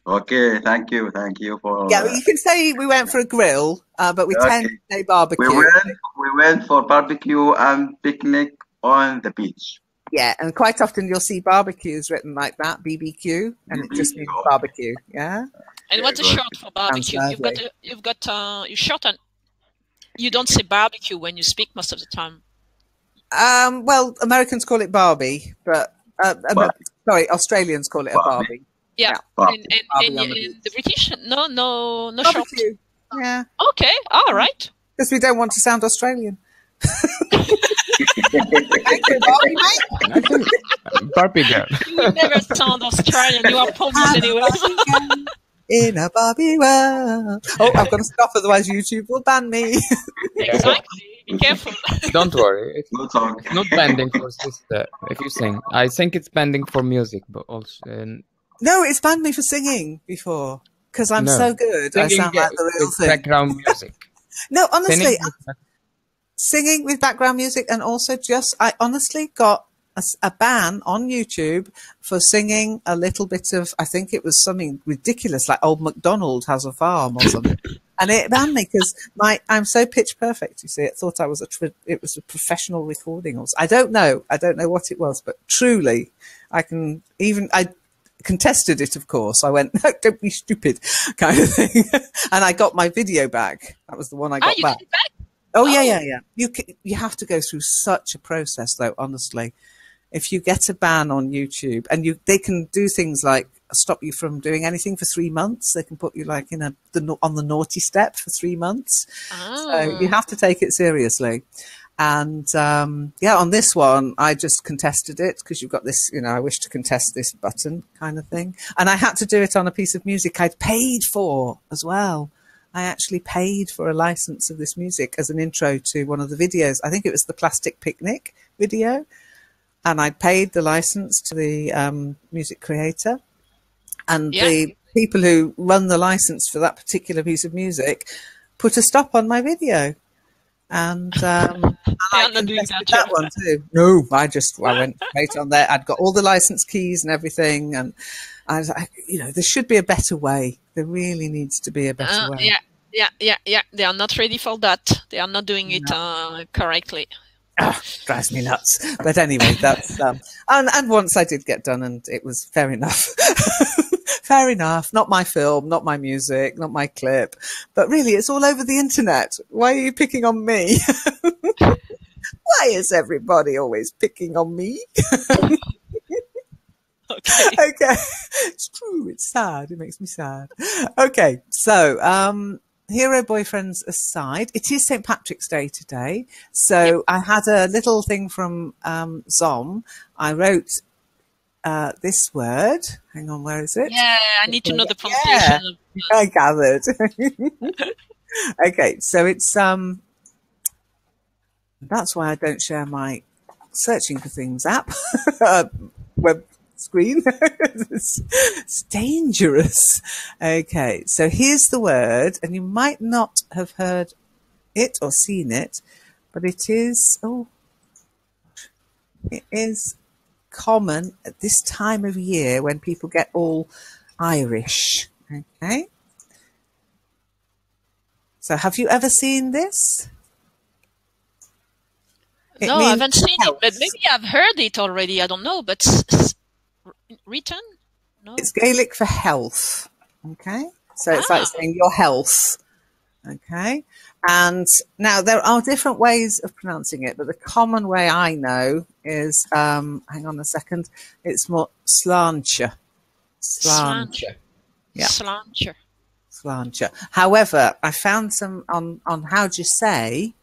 Okay, thank you for. Yeah, you can say we went for a grill, but we tend to say barbecue. We went for barbecue and picnic on the beach. Yeah, and quite often you'll see barbecues written like that, BBQ, and it just means barbecue. Yeah. And what's the short for barbecue? You've got you short and you don't say barbecue when you speak most of the time. Well, Americans call it Barbie, but sorry, Australians call it a Barbie. Yeah, and the British, no short. Yeah. Okay, all right. Because we don't want to sound Australian. Thank you, Barbie, mate. Barbie girl. You never sound Australian. You are Polish anyway. In a Barbie world. Oh, I've got to stop, otherwise YouTube will ban me. Exactly. Be careful. Don't worry. It's not banding for sister if you sing. I think it's banding for music, but also. No, it's banned me for singing before because I'm so good. Singing, I sound like the real thing. Background music. No, honestly, singing with background music, and also I honestly got a ban on YouTube for singing a little bit of, I think it was something ridiculous, like Old MacDonald Has a Farm or something. And it banned me because I'm so pitch perfect. You see, it thought it was a professional recording. I don't know what it was, but truly, I contested it. Of course, I went, no, don't be stupid, kind of thing. And I got my video back. That was the one I got back. Got it back. Oh yeah. You have to go through such a process, though. Honestly, if you get a ban on YouTube, and they can do things like stop you from doing anything for 3 months. They can put you like on the naughty step for 3 months. Oh. So you have to take it seriously. And on this one, I just contested it because you've got this, I wish to contest this button kind of thing. And I had to do it on a piece of music I'd paid for as well. I actually paid for a license of this music as an intro to one of the videos. I think it was the Plastic Picnic video. And I paid the license to the music creator. And the people who run the license for that particular piece of music put a stop on my video. And I contested that one too. No, I went straight on there. I'd got all the license keys and everything. And I was like, there should be a better way. There really needs to be a better way. Yeah. They are not ready for that. They are not doing it correctly. Drives me nuts. But anyway, that's and once I did get done, and it was fair enough. Fair enough. Not my film, not my music, not my clip. But really, it's all over the internet. Why are you picking on me? Why is everybody always picking on me? Okay. It's true. It's sad. It makes me sad. Okay. So, hero boyfriends aside, it is St. Patrick's Day today. So I had a little thing from Zom. I wrote this word. Hang on, where is it? Yeah, I need to know the pronunciation. Yeah, I gathered. Okay, so it's that's why I don't share my searching for things app web screen. It's dangerous. Okay, so here's the word, and you might not have heard it or seen it, but it is common at this time of year when people get all Irish. Okay, so have you ever seen this? No, I haven't seen it, but maybe I've heard it already. I don't know, but written? No. It's Gaelic for health. Okay, so it's like saying your health. Okay, and now there are different ways of pronouncing it, but the common way I know is hang on a second. It's more sláinte. Sláinte. Yeah. Sláinte. Sláinte. However, I found some on how do you say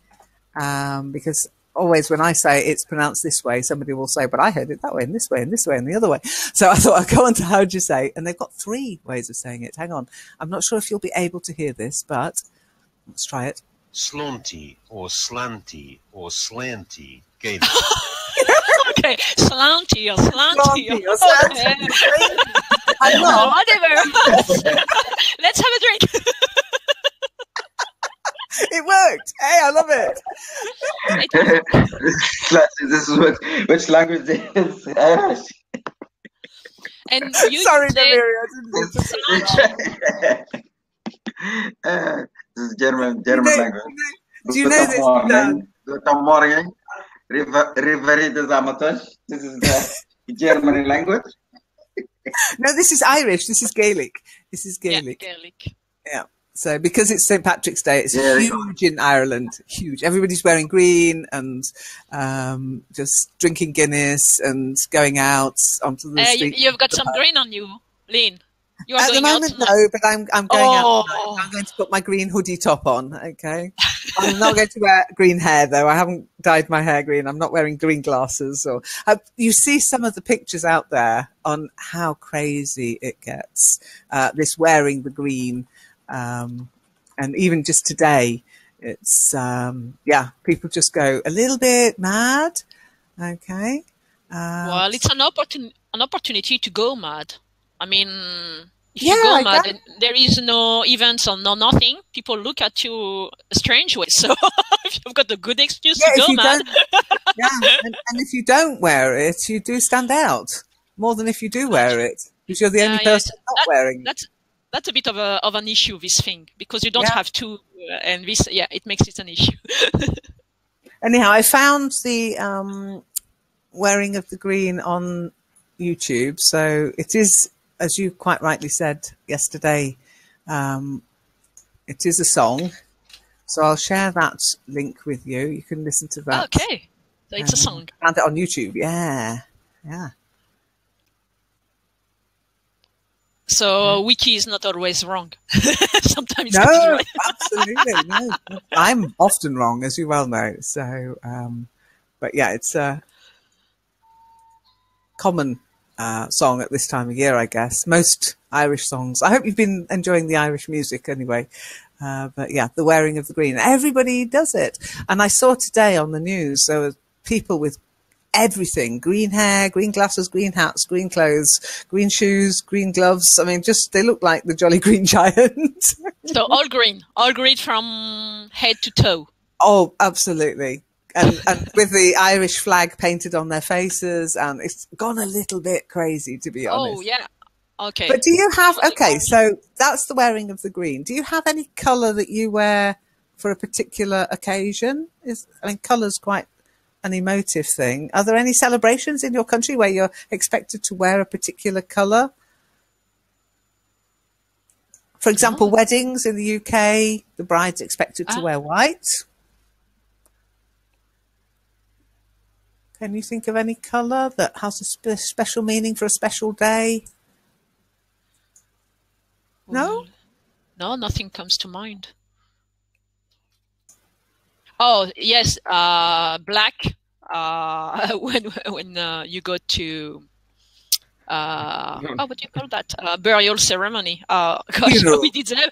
because always when I say it's pronounced this way, somebody will say, but I heard it that way, and this way, and this way, and the other way. So I thought I'd go on to how do you say, and they've got 3 ways of saying it. Hang on. I'm not sure if you'll be able to hear this, but let's try it. Slunty or slanty or slanty Gaelic. Okay, slanty or slanty. I know. Whatever. Let's have a drink. It worked. Hey, I love it. This is which language is Irish? And you Sorry, say Namiri, I didn't mean to. This is German Do you know, language. do you know Good this? morning. Good morning. This is the German language. No, this is Irish. This is Gaelic. This is Gaelic. Yeah, Gaelic. Yeah. So because it's St. Patrick's Day, it's Yeah, huge in Ireland. Huge. Everybody's wearing green and just drinking Guinness and going out onto the street. You've got some green on you, Lynn. You are At the going out moment, tonight. no, but I'm going out Oh. tonight. I'm going to put my green hoodie top on, okay? I'm not going to wear green hair, though. I haven't dyed my hair green. I'm not wearing green glasses. Or you see some of the pictures out there on how crazy it gets, this wearing the green. And even just today, it's, people just go a little bit mad, okay? Well, it's an opportunity to go mad. I mean, if Yeah, you go I mad, get- and there is no events or no nothing, people look at you a strange way. So if you've got a good excuse to if go you mad, and if you don't wear it, you do stand out more than if you do wear it, because you're the only person not wearing it. that's a bit of an issue, this thing, because you don't Yeah. have to, and this, it makes it an issue. Anyhow, I found the wearing of the green on YouTube, so it is, as you quite rightly said yesterday, it is a song. So I'll share that link with you. You can listen to that. Okay, so it's a song. Found it on YouTube. Yeah. So Wiki is not always wrong. Sometimes No, it's right. absolutely. No, I'm often wrong, as you well know. So, but yeah, it's a common song at this time of year, I guess. Most Irish songs. I hope you've been enjoying the Irish music anyway. But yeah, the wearing of the green. Everybody does it. And I saw today on the news, there were people with everything: green hair, green glasses, green hats, green clothes, green shoes, green gloves. I mean, just they look like the Jolly Green Giant. So all green from head to toe. Oh, absolutely. And with the Irish flag painted on their faces, and it's gone a little bit crazy, to be honest. Oh yeah, okay. But do you have, okay, so that's the wearing of the green. Do you have any colour that you wear for a particular occasion? Colour's quite an emotive thing. Are there any celebrations in your country where you're expected to wear a particular colour? For example, weddings in the UK, the bride's expected to wear white. Can you think of any colour that has a special meaning for a special day? No? No, nothing comes to mind. Oh yes, black. When you go to what do you call that? Burial ceremony. Gosh, Funeral. we did that.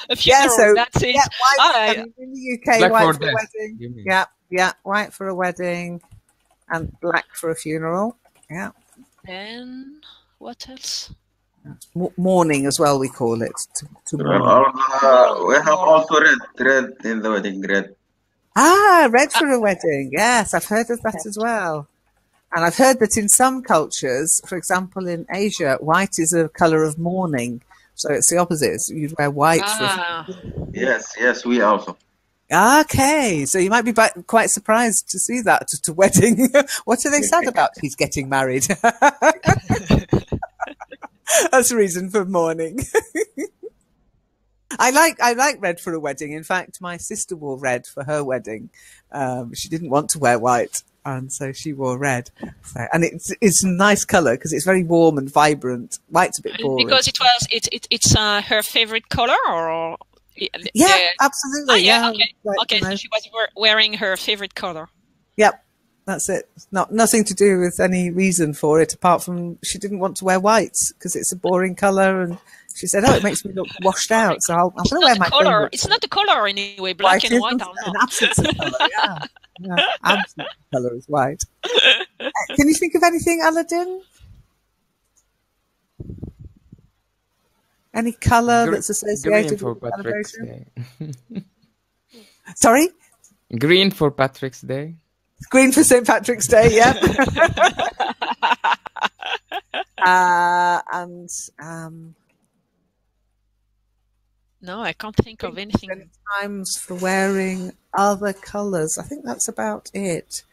A funeral. Yeah, so that's it. white, in the UK, Black white for for a death, wedding. you mean. Yeah, white for a wedding, and black for a funeral. Yeah, And what else? mourning as well. We call it to mourn. We have also red in the wedding, red. Red for a wedding. Yes, I've heard of that as well. And I've heard that in some cultures, for example, in Asia, white is a colour of mourning. So it's the opposite. You'd wear white for Yes, we also. Okay, so you might be quite surprised to see that at a wedding. What are they sad about? He's getting married. That's a reason for mourning. I like red for a wedding. In fact, my sister wore red for her wedding. She didn't want to wear white, and so she wore red. So, and it's a nice colour because it's very warm and vibrant. White's a bit boring. Because it's her favorite color, or yeah, absolutely. Okay. Like, Okay, so she was wearing her favorite color. Yep, that's it. It's nothing to do with any reason for it, apart from she didn't want to wear white because it's a boring colour, and she said, "Oh, it makes me look washed out, so I'm going to wear my color. It's not the color anyway. Black and white are an not. absence of colour. Yeah, absence of colour is white. Can you think of anything, Aladdin? Any colour that's associated green for with Patrick's celebration? Day. Sorry, Green for Patrick's Day. green for St. Patrick's Day. Yeah. And No, I can't think of anything. many times for wearing other colours. I think that's about it.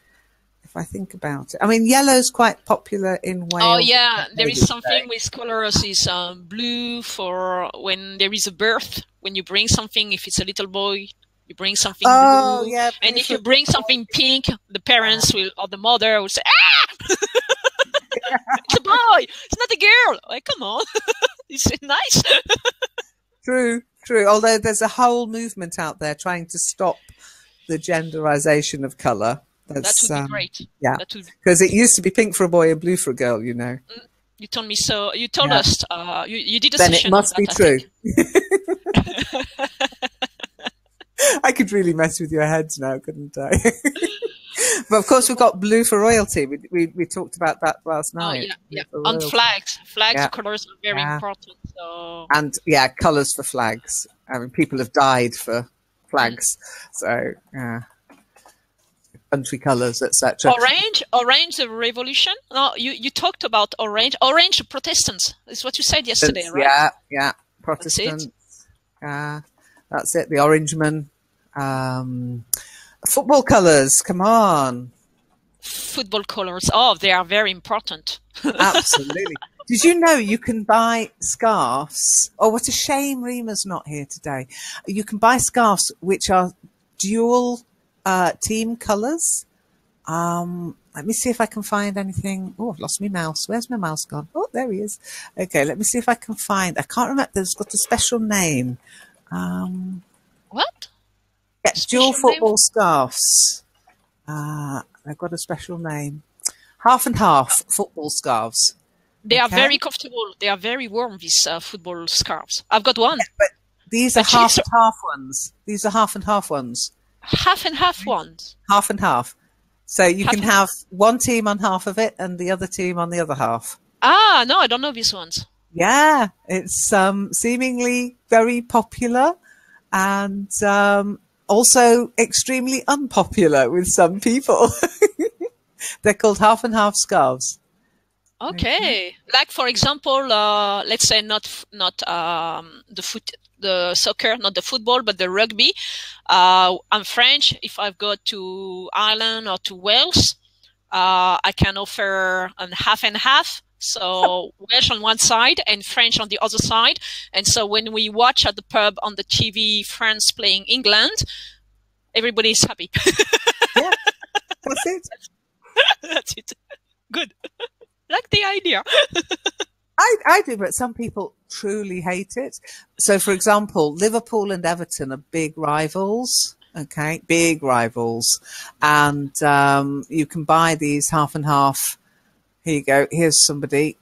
If I think about it, I mean, yellow's quite popular in Wales. Oh yeah, there is something with colors. Is blue for when there is a birth. When you bring something, if it's a little boy, you bring something blue. Yeah, and if you bring something pink, the parents will, or the mother will say, "Ah, it's a boy. It's not a girl." Like, come on, it's nice. True. Although there's a whole movement out there trying to stop the genderization of colour. That would be great. Yeah, because it used to be pink for a boy and blue for a girl, you know. You told me so. You told us. You did a then session. It must on be that, true. I could really mess with your heads now, couldn't I? But of course, we've got blue for royalty. We talked about that last night. Oh yeah. On flags, colors are very important. So colours for flags. I mean, people have died for flags, so yeah. Country colours, etc. Orange, the revolution. No, you talked about orange. Orange, Protestants. Is what you said yesterday, right? Yeah, Protestants. That's it. The Orangemen. Football colours. Come on. Football colours. Oh, they are very important. Absolutely. Did you know you can buy scarves? Oh, what a shame Rima's not here today. You can buy scarves which are dual team colours. Let me see if I can find anything. Oh, I've lost my mouse. Where's my mouse gone? Oh, there he is. Okay, let me see if I can find. I can't remember. There's got a special name. What? Yeah, dual football scarves. They've got a special name. Half and half football scarves. They are very comfortable. They are very warm, these football scarves. I've got one. Yeah, but these are half and half ones. These are half and half ones. Half and half ones. Half and half. So you can have one team on half of it and the other team on the other half. Ah, no, I don't know these ones. Yeah, it's seemingly very popular and also extremely unpopular with some people. They're called half and half scarves. Okay. Like, for example, let's say not the soccer, not the football, but the rugby. I'm French. If I go to Ireland or to Wales, I can offer a half and half. So Welsh on one side and French on the other side. And so when we watch at the pub on the TV, France playing England, everybody is happy. Yeah, that's it. That's it. Good. Like the idea. I do, but some people truly hate it. So, for example, Liverpool and Everton are big rivals. Okay, big rivals, and you can buy these half and half. Here you go. Here's somebody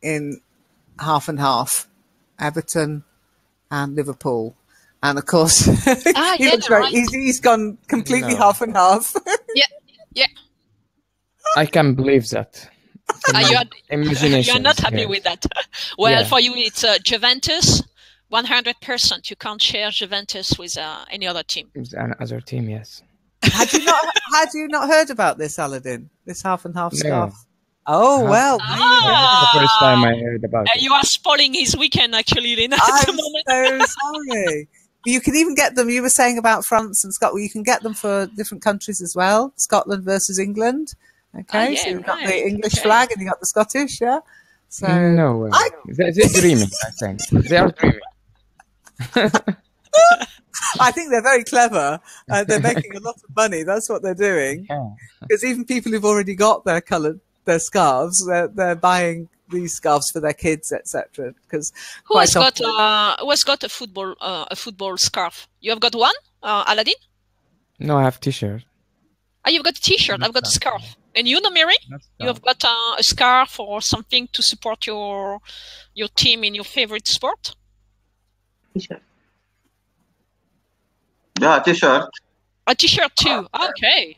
in half and half, Everton and Liverpool, and of course, he's gone completely half and half. Yeah. I can't believe that. You're not happy with that. Well, for you, it's Juventus, 100%. You can't share Juventus with any other team. With another team, yes. Had you not heard about this, Aladdin? This half and half scarf? Oh, well. The first time I heard about it. You are spoiling his weekend, actually, Lynn, at the moment. I'm so sorry. You can even get them. You were saying about France and Scotland. You can get them for different countries as well. Scotland versus England. Okay, so you've got the English flag and you got the Scottish, yeah? So no way. They're dreaming, I think. They are dreaming. I think they're very clever. They're making a lot of money. That's what they're doing. Because even people who've already got their scarves, they're buying these scarves for their kids, etc. Because who has got a football scarf? You have got one, Aladdin? No, I have T-shirt. You've got a T-shirt. I've got a scarf. And you, Namiri? You have got a scarf or something to support your team in your favorite sport? T-shirt. Yeah, T-shirt. A T-shirt too. Okay.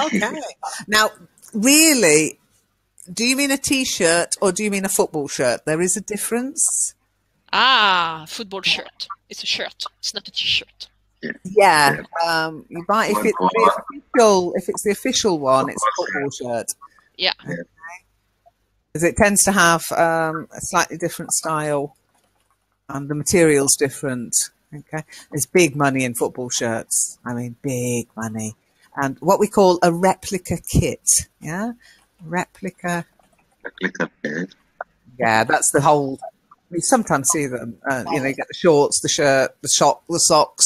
Okay. Now, really, do you mean a T-shirt or do you mean a football shirt? There is a difference. Football shirt. It's a shirt. It's not a T-shirt. Yeah, you buy if it's the official one, it's a football shirt. Yeah. Okay. because it tends to have a slightly different style and the material's different. Okay, there's big money in football shirts. I mean, big money. And what we call a replica kit. Yeah, replica. Replica kit. Yeah, that's the whole. You sometimes see them. You know, you get the shorts, the shirt, the socks.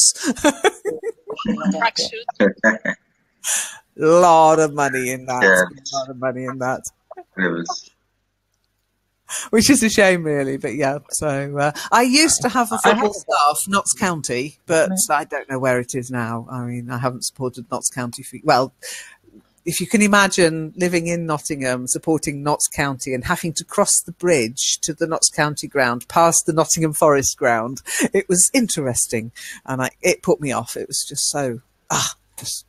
Tracksuit. Lot of money in that. Yes. A lot of money in that. Yes. Which is a shame, really. But yeah, so I used to have a football staff, Notts County, but I don't know where it is now. I mean, I haven't supported Notts County for, well, if you can imagine living in Nottingham, supporting Notts County and having to cross the bridge to the Notts County ground, past the Nottingham Forest ground, it was interesting. And it put me off. It was just so, just,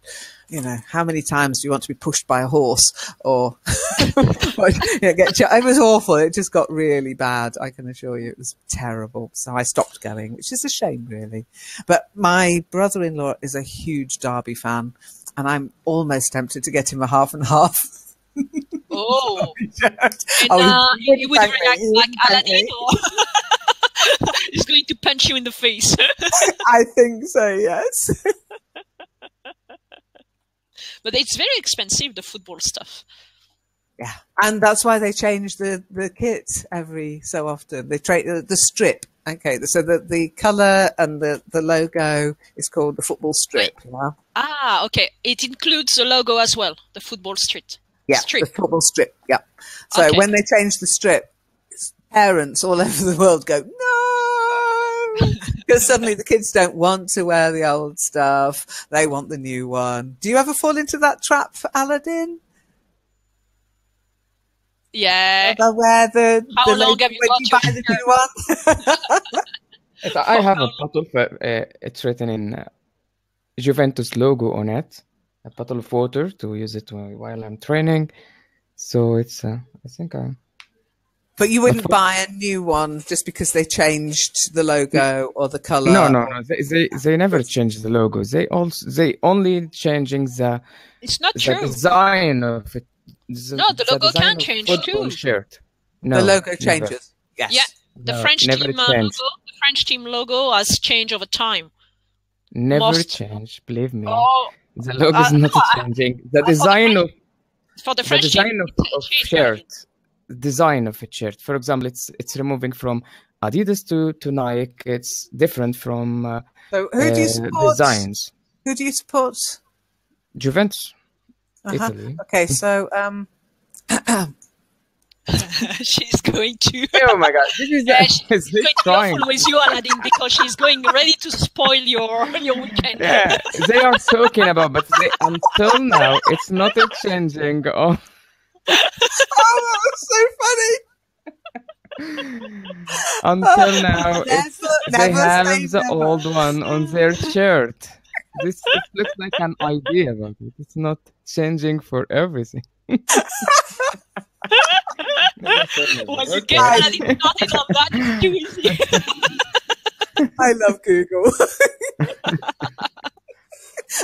you know, how many times do you want to be pushed by a horse or, it was awful. It just got really bad. I can assure you it was terrible. So I stopped going, which is a shame, really. But my brother-in-law is a huge Derby fan. And I'm almost tempted to get him a half and half. Oh. And you would react like Aladdin, or he's going to punch you in the face. I think so, yes. But it's very expensive, the football stuff. Yeah, and that's why they change the kit every so often. They trade the strip. Okay, so the colour and the logo is called the football strip. Yeah? Ah, okay. It includes the logo as well, the football strip. Yeah, the football strip. Yeah. So when they change the strip, parents all over the world go, no! Because suddenly the kids don't want to wear the old stuff. They want the new one. Do you ever fall into that trap for Aladdin? Yeah. How long have you got buy the new one? Yes, I have a bottle for it's written in Juventus logo on it. A bottle of water to use it while I'm training. So it's I think But you wouldn't buy a new one just because they changed the logo or the color. No. They never change the logo. They only changing It's not the true. design of it. No, the logo can change too. Shirt. No, the logo changes. Yes. Yes. Yeah, the French team logo has changed over time. Never change. Believe me. Oh, the logo is not changing. The design of for the French design team, of shirt. Design of a shirt. For example, it's removing from Adidas to Nike. It's different from so who do you support? Designs. Who do you support? Juventus. Italy. Okay, so she's going to. Oh my God! She's going to be awful with you, Aladdin, because she's going ready to spoil your weekend. Yeah, they are talking about, but until now, it's not changing. Oh, that was so funny. Until now, they have the old one on their shirt. It looks like an idea about it. It's not changing for everything. Well, you get Aladdin started on that, it's too easy. I love Google.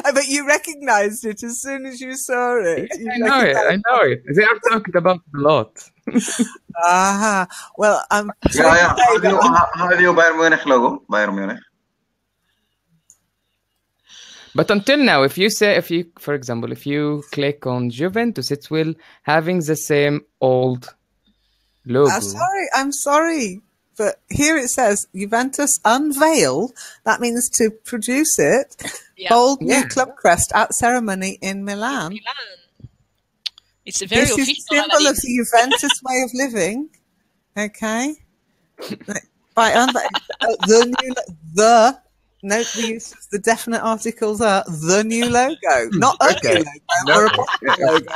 But you recognized it as soon as you saw it. I know it. They are talking about a lot. Well, I'm. Yeah. How do you Bayern Munich logo? Bayern Munich. But until now, for example, if you click on Juventus, it will having the same old logo. I'm sorry. But here it says Juventus unveil. That means to produce it. Yeah. Bold new club crest at ceremony in Milan. It's a very official. This is a symbol of the Juventus way of living. Okay. Note the use of the definite articles are the new logo, not a new logo or a popular logo.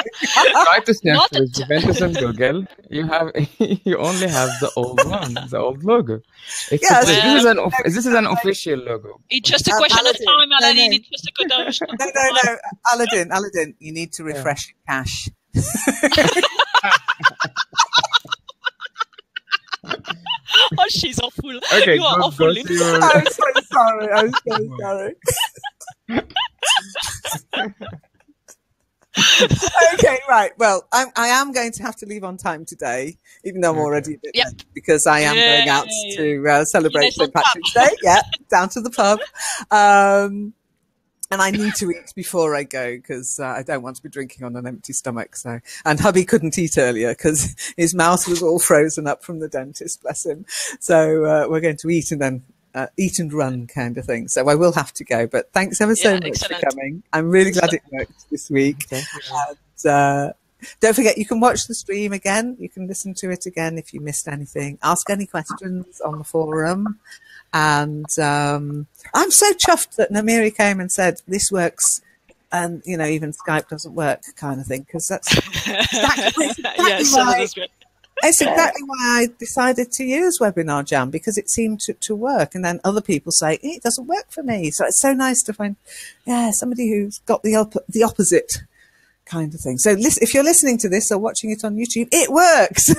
Try to search for Juventus on Google. You only have the old one, the old logo. This is an official logo. It's just a question of time, Aladdin. It's just a question. No, Aladdin, you need to refresh your cache. Oh, she's awful. Okay, you are awful. I'm so sorry. Okay, right. Well, I am going to have to leave on time today, even though I'm already a bit Yep. late, because I am going out to celebrate Finish on St. Patrick's Day. Yeah, down to the pub. And I need to eat before I go because I don't want to be drinking on an empty stomach. So, and hubby couldn't eat earlier because his mouth was all frozen up from the dentist, bless him. So we're going to eat and then eat and run kind of thing. So I will have to go. But thanks ever so much excellent. for coming. I'm really glad it worked this week. Thank you. And, don't forget, you can watch the stream again. You can listen to it again if you missed anything. Ask any questions on the forum. And I'm so chuffed that Namiri came and said this works, and even Skype doesn't work, kind of thing. Because that's exactly it's exactly why I decided to use Webinar Jam, because it seemed to work. And then other people say it doesn't work for me. So it's so nice to find, somebody who's got the opposite kind of thing. So if you're listening to this or watching it on YouTube, it works.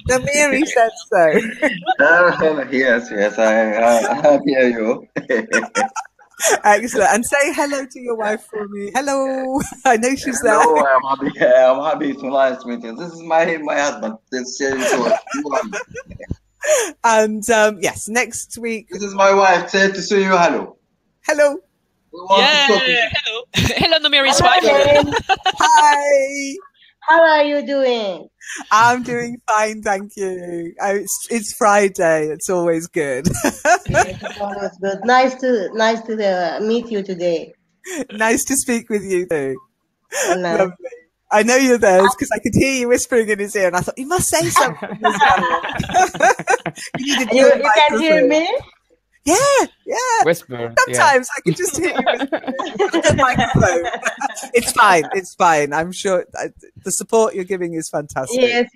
Namiri said so. Yes, I hear you. Excellent. And say hello to your wife for me. Hello. I know she's there. Hello, I'm happy to nice meet you. This is my husband. Let's say so. And yes, next week. This is my wife. Say to see you hello. Hello. Hello. Hello, Namiri's wife. Hi. How are you doing? I'm doing fine, thank you. It's Friday. It's always good. It's always good. Nice to meet you today. Nice to speak with you too. Nice. Lovely. I know you're there because I could hear you whispering in his ear, and I thought you must say something. you can hear me? Yeah. Whisper. Sometimes I can just hear you with microphone. It's fine. I'm sure the support you're giving is fantastic. Yes.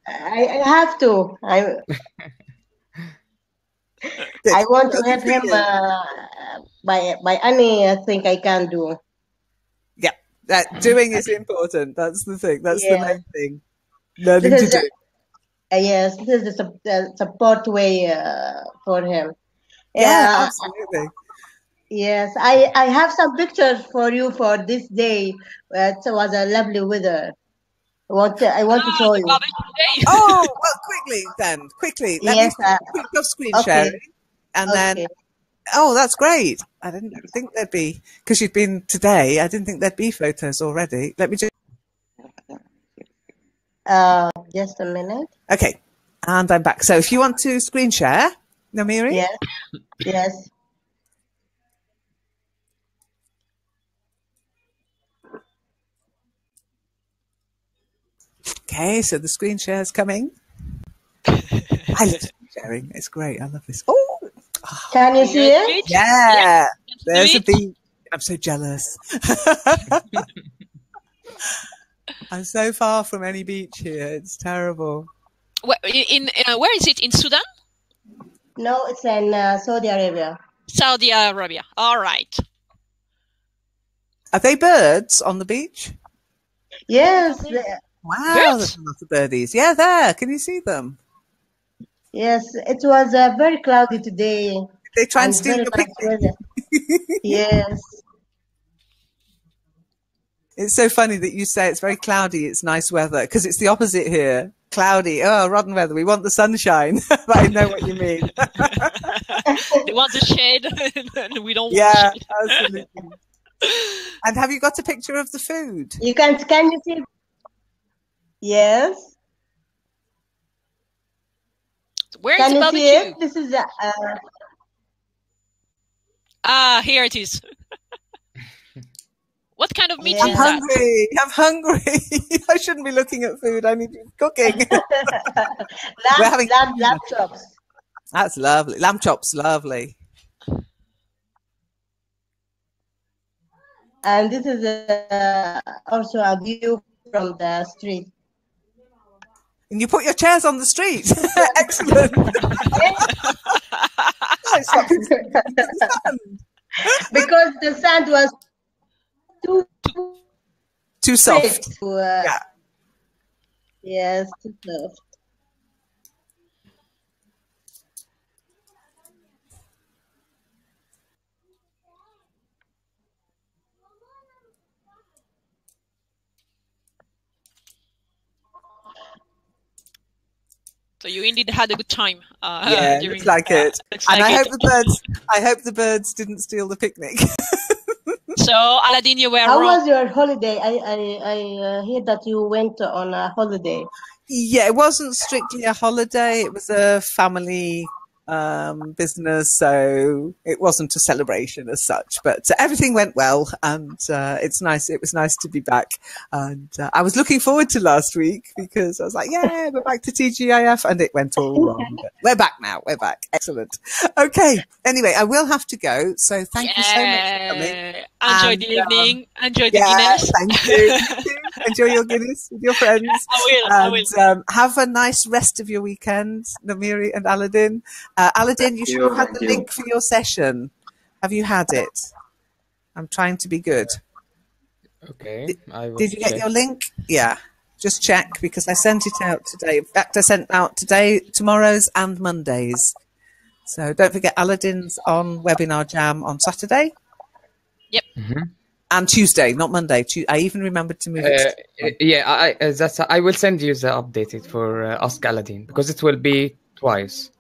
I have to. I want to help him by anything I can do. Yeah, that doing is important. That's the thing. That's the main thing. Learning to do. Yes, this is the support way for him. Yeah, absolutely. Yes, I have some pictures for you for this day. It was a lovely weather. I want to show you. Oh, well, quickly. Let me put your screen sharing. And then, that's great. I didn't think there'd be, because you've been today, I didn't think there'd be photos already. Let me just. Just a minute. Okay. And I'm back. So if you want to screen share, Namiri? Yes. Okay, so the screen share is coming. I love screen sharing. It's great. I love this. Oh! Can you see it? Yeah. There's a beach. I'm so jealous. I'm so far from any beach here. It's terrible. Where is it? In Sudan? No, it's in Saudi Arabia. Saudi Arabia. All right. Are they birds on the beach? Yes. Wow, birds? there's a lot of birdies. Yeah, there. Can you see them? Yes, it was very cloudy today. Did they try and steal your picture? Yes. It's so funny that you say it's very cloudy, it's nice weather, because it's the opposite here. Cloudy, rotten weather. We want the sunshine. But I know what you mean. They want the shade, and we don't want the shade. Absolutely. And have you got a picture of the food? Can you see? Yes. Where can is the barbecue? It? This is here it is. What kind of meat is I'm hungry. I'm hungry. I shouldn't be looking at food. I need to be cooking. We're having lamb chops. That's lovely. Lamb chops, lovely. And this is also a view from the street. And you put your chairs on the street. Excellent. Because the sand was too soft. Yes, too soft. So you indeed had a good time. Yeah, during, looks like it. looks And like I it. hope the birds didn't steal the picnic. So Aladdin, you were How wrong. was your holiday? I hear that you went on a holiday. Yeah, it wasn't strictly a holiday. It was a family business, so it wasn't a celebration as such. But everything went well, and it's nice. It was nice to be back, and I was looking forward to last week because I was like, "Yeah, we're back to TGIF," and it went all wrong. But we're back now. We're back. Excellent. Okay. Anyway, I will have to go. So thank you so much for coming. Enjoy And, the evening. Enjoy the Yeah, Guinness. thank you. You too. Enjoy your Guinness with your friends. I will. And have a nice rest of your weekend, Namiri and Aladdin. Aladdin, you should have had the link for your session. Have you had it? I'm trying to be good. Okay. Did you get your link? Yeah. Just check because I sent it out today. In fact, I sent out today, tomorrow's and Monday's. So don't forget Aladdin's on Webinar Jam on Saturday. Yep. And Tuesday, not Monday. I even remembered to move it. Yeah, I will send you the updated for Ask Aladdin because it will be twice,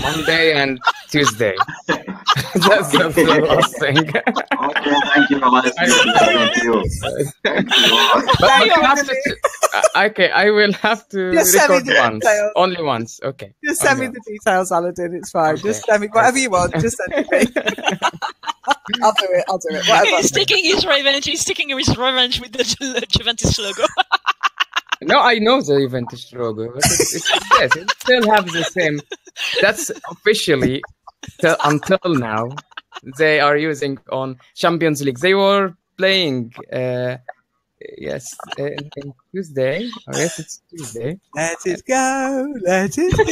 Monday and Tuesday. That's the last thing. Okay, thank you, Elias. Thank you. But you have to. Okay, I will have to Just send me record the once, details. only once. Okay. Just send me the details, Aladdin. It's fine. Okay. Just send me whatever you want. Just send it me. I'll do it. Whatever. He's taking his revenge. He's taking his revenge with the Juventus logo. No, I know the Juventus logo, but yes, it still have the same. That's officially until now. They are using on Champions League. They were playing. Yes, in Tuesday. Oh, yes, it's Tuesday. Let it go. Let it go.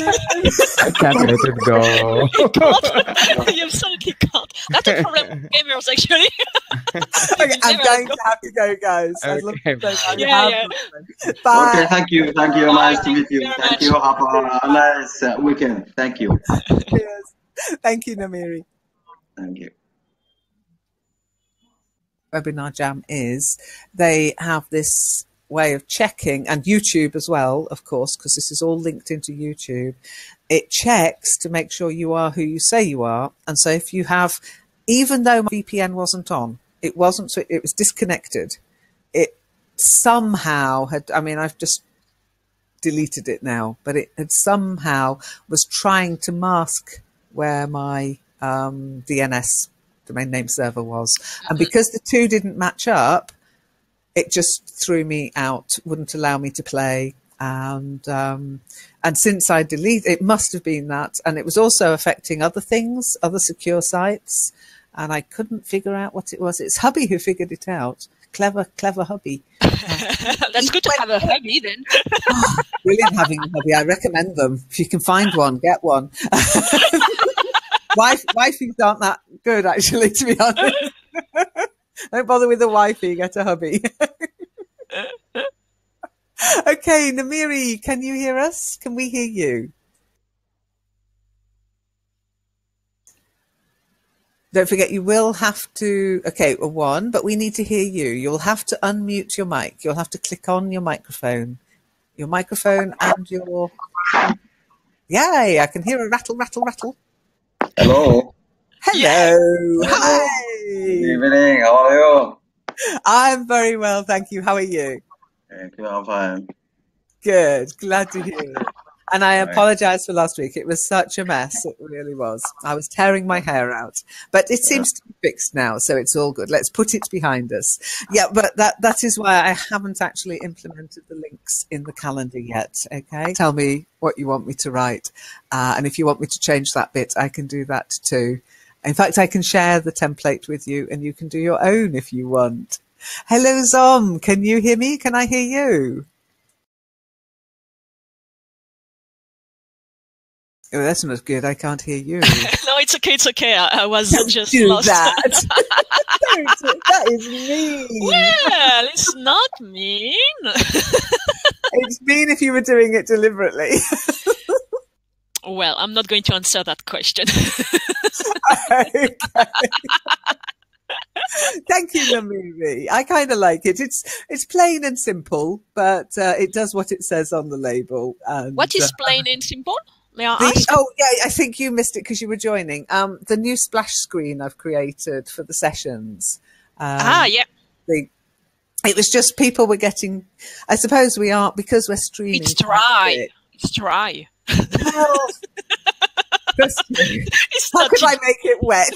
I can't let it go. You can't. You absolutely can't. That's a problem with gamers, actually. Okay, I'm going to have to go, guys. I'd love to Okay. say Yeah. Bye. Okay, thank you. Thank you. Nice to meet you. Thank you. Have a nice weekend. Thank you. Cheers. Thank you, Namiri. Thank you. Webinar Jam is they have this way of checking, and YouTube as well, of course, because this is all linked into YouTube. It checks to make sure you are who you say you are. And so if you have, even though my VPN wasn't on, it wasn't, so it was disconnected. It somehow had, I mean, I've just deleted it now, but it had somehow was trying to mask where my DNS domain name server was. And because the two didn't match up, it just threw me out, wouldn't allow me to play. And since I deleted, it must have been that. And it was also affecting other things, other secure sites. And I couldn't figure out what it was. It's hubby who figured it out. Clever hubby. That's good to have a hubby then. Brilliant having a hubby. I recommend them. If you can find one, get one. Wifeys aren't that good, actually, to be honest. Don't bother with a wifey, get a hubby. Okay, Namiri, can you hear us? Can we hear you? Don't forget, you will have to, okay, one, but we need to hear you. You'll have to unmute your mic. You'll have to click on your microphone and your, yay, I can hear a rattle, rattle, rattle. Hello. Hello. Hi. Good evening. How are you? I'm very well, thank you. How are you? Thank you. I'm fine. Good. Glad to hear it. And I apologize for last week. It was such a mess. It really was. I was tearing my hair out. But it seems to be fixed now, so it's all good. Let's put it behind us. Yeah, but that is why I haven't actually implemented the links in the calendar yet, okay? Tell me what you want me to write. And if you want me to change that bit, I can do that too. In fact, I can share the template with you and you can do your own if you want. Hello, Zom. Can you hear me? Can I hear you? Oh, that's not good. I can't hear you. No, it's okay. It's okay. I was Don't just do lost. that. That is mean. Well, it's not mean. It's mean if you were doing it deliberately. Well, I'm not going to answer that question. Okay. Thank you, Namiri. I kind of like it. It's plain and simple, but it does what it says on the label. And, What is plain and simple? May I ask? oh, yeah, I think you missed it because you were joining. The new splash screen I've created for the sessions. Yeah. It was just people were getting, I suppose we are, because we're streaming. It's dry. It's dry. Well, trust me. How Not could I make it wet?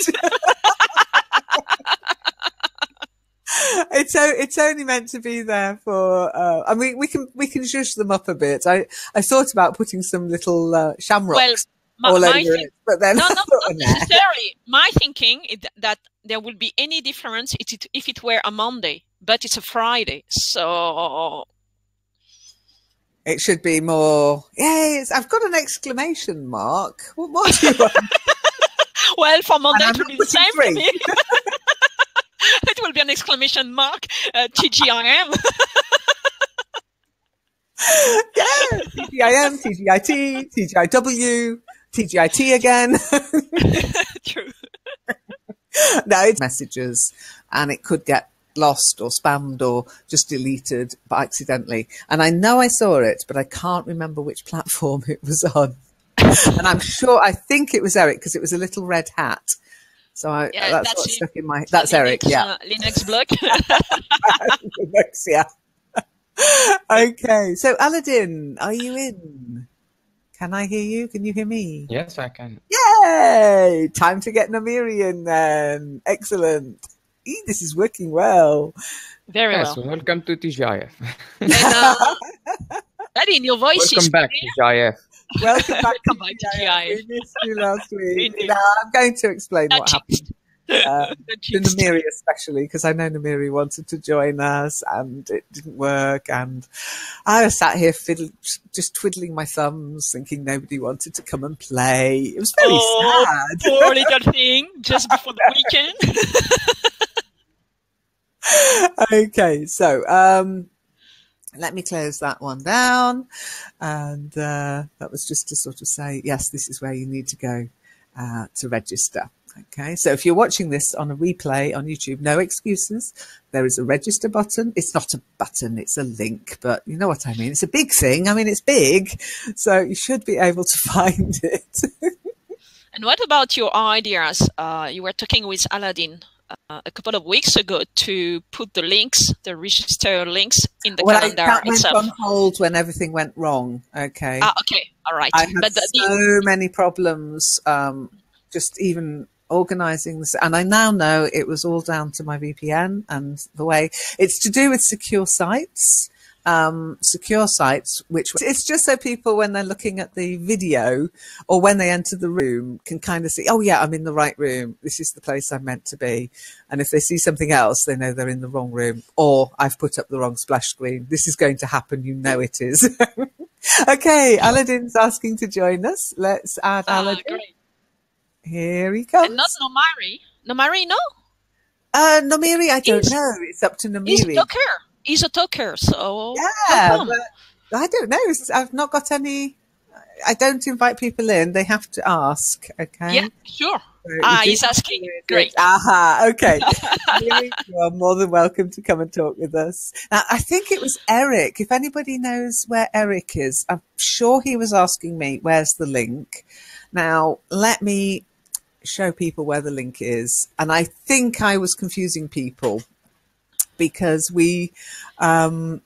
It's only meant to be there for. I mean, we can zhuzh them up a bit. I thought about putting some little shamrocks all over it, but then not necessarily. My thinking is that there would be any difference if it were a Monday, but it's a Friday, so it should be more. Yes, I've got an exclamation mark. What more do you want? Well, for Monday it will be the same for me. Three. It will be an exclamation mark, TGIM. Yeah, TGIM, TGIT, TGIW, TGIT again. True. No, it's messages, and it could get lost or spammed or just deleted by accidentally. And I know I saw it, but I can't remember which platform it was on. And I think it was Eric because it was a little red hat. So that's what stuck in my. That's Linux, Eric, yeah. Linux blog. Linux, yeah. Okay, so Aladdin, are you in? Can I hear you? Can you hear me? Yes, I can. Yay! Time to get Namiri in then. Excellent. This is working well. Very yes, well. Welcome to TGIF. Aladdin, your voice welcome is back, TGIF. Welcome back to TGIF. We missed you last week. Now, I'm going to explain what happened. To Namiri especially, because I know Namiri wanted to join us and it didn't work, and I was sat here just twiddling my thumbs thinking nobody wanted to come and play. It was very sad. Poor little thing, just before the weekend. Okay, so let me close that one down, and that was just to sort of say, yes, this is where you need to go to register. Okay, so if you're watching this on a replay on YouTube, no excuses. There is a register button. It's not a button, it's a link, but you know what I mean. It's a big thing. I mean, it's big, so you should be able to find it. And what about your ideas? You were talking with Aladdin a couple of weeks ago to put the links, the register links in the calendar that itself. went on hold when everything went wrong. Okay. Okay, all right. I had so many problems, just even organizing this, and I now know it was all down to my VPN and the way it's to do with secure sites, which it's just so people, when they're looking at the video or when they enter the room, can kind of see, oh yeah, I'm in the right room. This is the place I'm meant to be. And if they see something else, they know they're in the wrong room, or I've put up the wrong splash screen. This is going to happen. You know it is. Okay. Aladdin's asking to join us. Let's add Aladdin. Great. Here he comes. And not Nomari. Nomari, no? Nomiri, I don't know. It's up to Nomiri. He's a talker, so yeah, but I don't know. I've not got any. I don't invite people in. They have to ask. Okay. Yeah, sure. He's asking. Great. Aha. Okay. Nomiri, you are more than welcome to come and talk with us. Now, I think it was Eric. If anybody knows where Eric is, I'm sure he was asking me, "Where's the link?" Now, let me show people where the link is. And I think I was confusing people because you can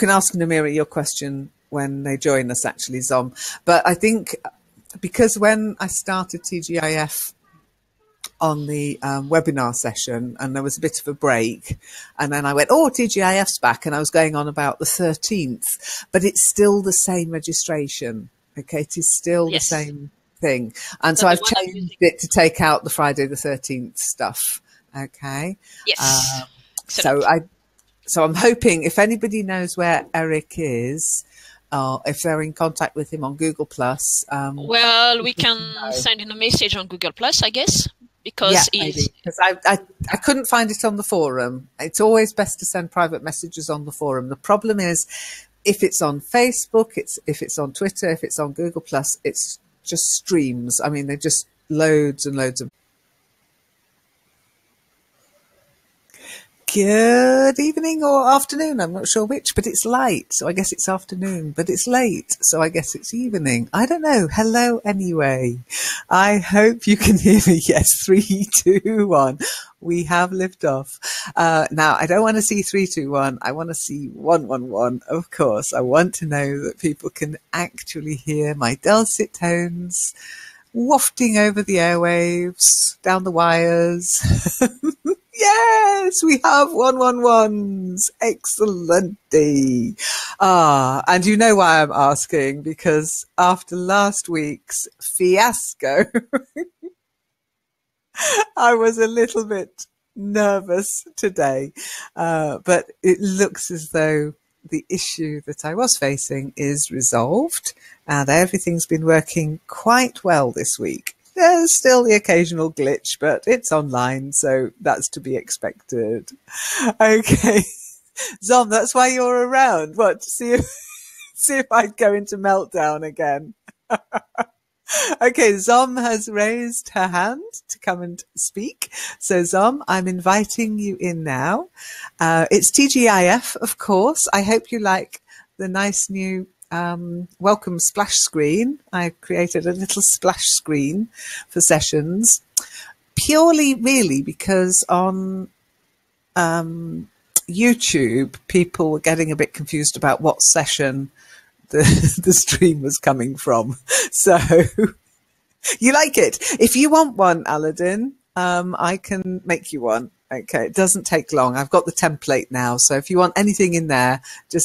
ask Namiri your question when they join us, actually, Zom. But I think because when I started TGIF on the webinar session, and there was a bit of a break, and then I went, oh, TGIF's back, and I was going on about the 13th, but it's still the same registration. Okay, it is still the same thing. And so I've changed it to take out the Friday the 13th stuff. Okay. Yes. So I'm hoping if anybody knows where Eric is, if they're in contact with him on Google Plus. Well, we can send him a message on Google Plus, I guess, because I couldn't find it on the forum. It's always best to send private messages on the forum. The problem is, if it's on Facebook, if it's on Twitter, if it's on Google Plus, it's just streams. I mean, they're just loads and loads of. Good evening or afternoon. I'm not sure which, but it's light, so I guess it's afternoon. But it's late, so I guess it's evening. I don't know. Hello anyway. I hope you can hear me. Yes, 3, 2, 1. We have liftoff. Now, I don't want to see 3, 2, 1. I want to see 1, 1, 1. Of course, I want to know that people can actually hear my dulcet tones wafting over the airwaves, down the wires. Yes, we have 111s. Excellent. And you know why I'm asking, because after last week's fiasco, I was a little bit nervous today, but it looks as though the issue that I was facing is resolved and everything's been working quite well this week. There's still the occasional glitch, but it's online, so that's to be expected. Okay. Zom, that's why you're around. What, to see if I'd go into meltdown again. Okay, Zom has raised her hand to come and speak. So Zom, I'm inviting you in now. It's TGIF, of course. I hope you like the nice new welcome splash screen. I created a little splash screen for sessions, purely really because on YouTube people were getting a bit confused about what session the stream was coming from. So you like it. If you want one, Aladdin, I can make you one. Okay, it doesn't take long. I've got the template now, so if you want anything in there, just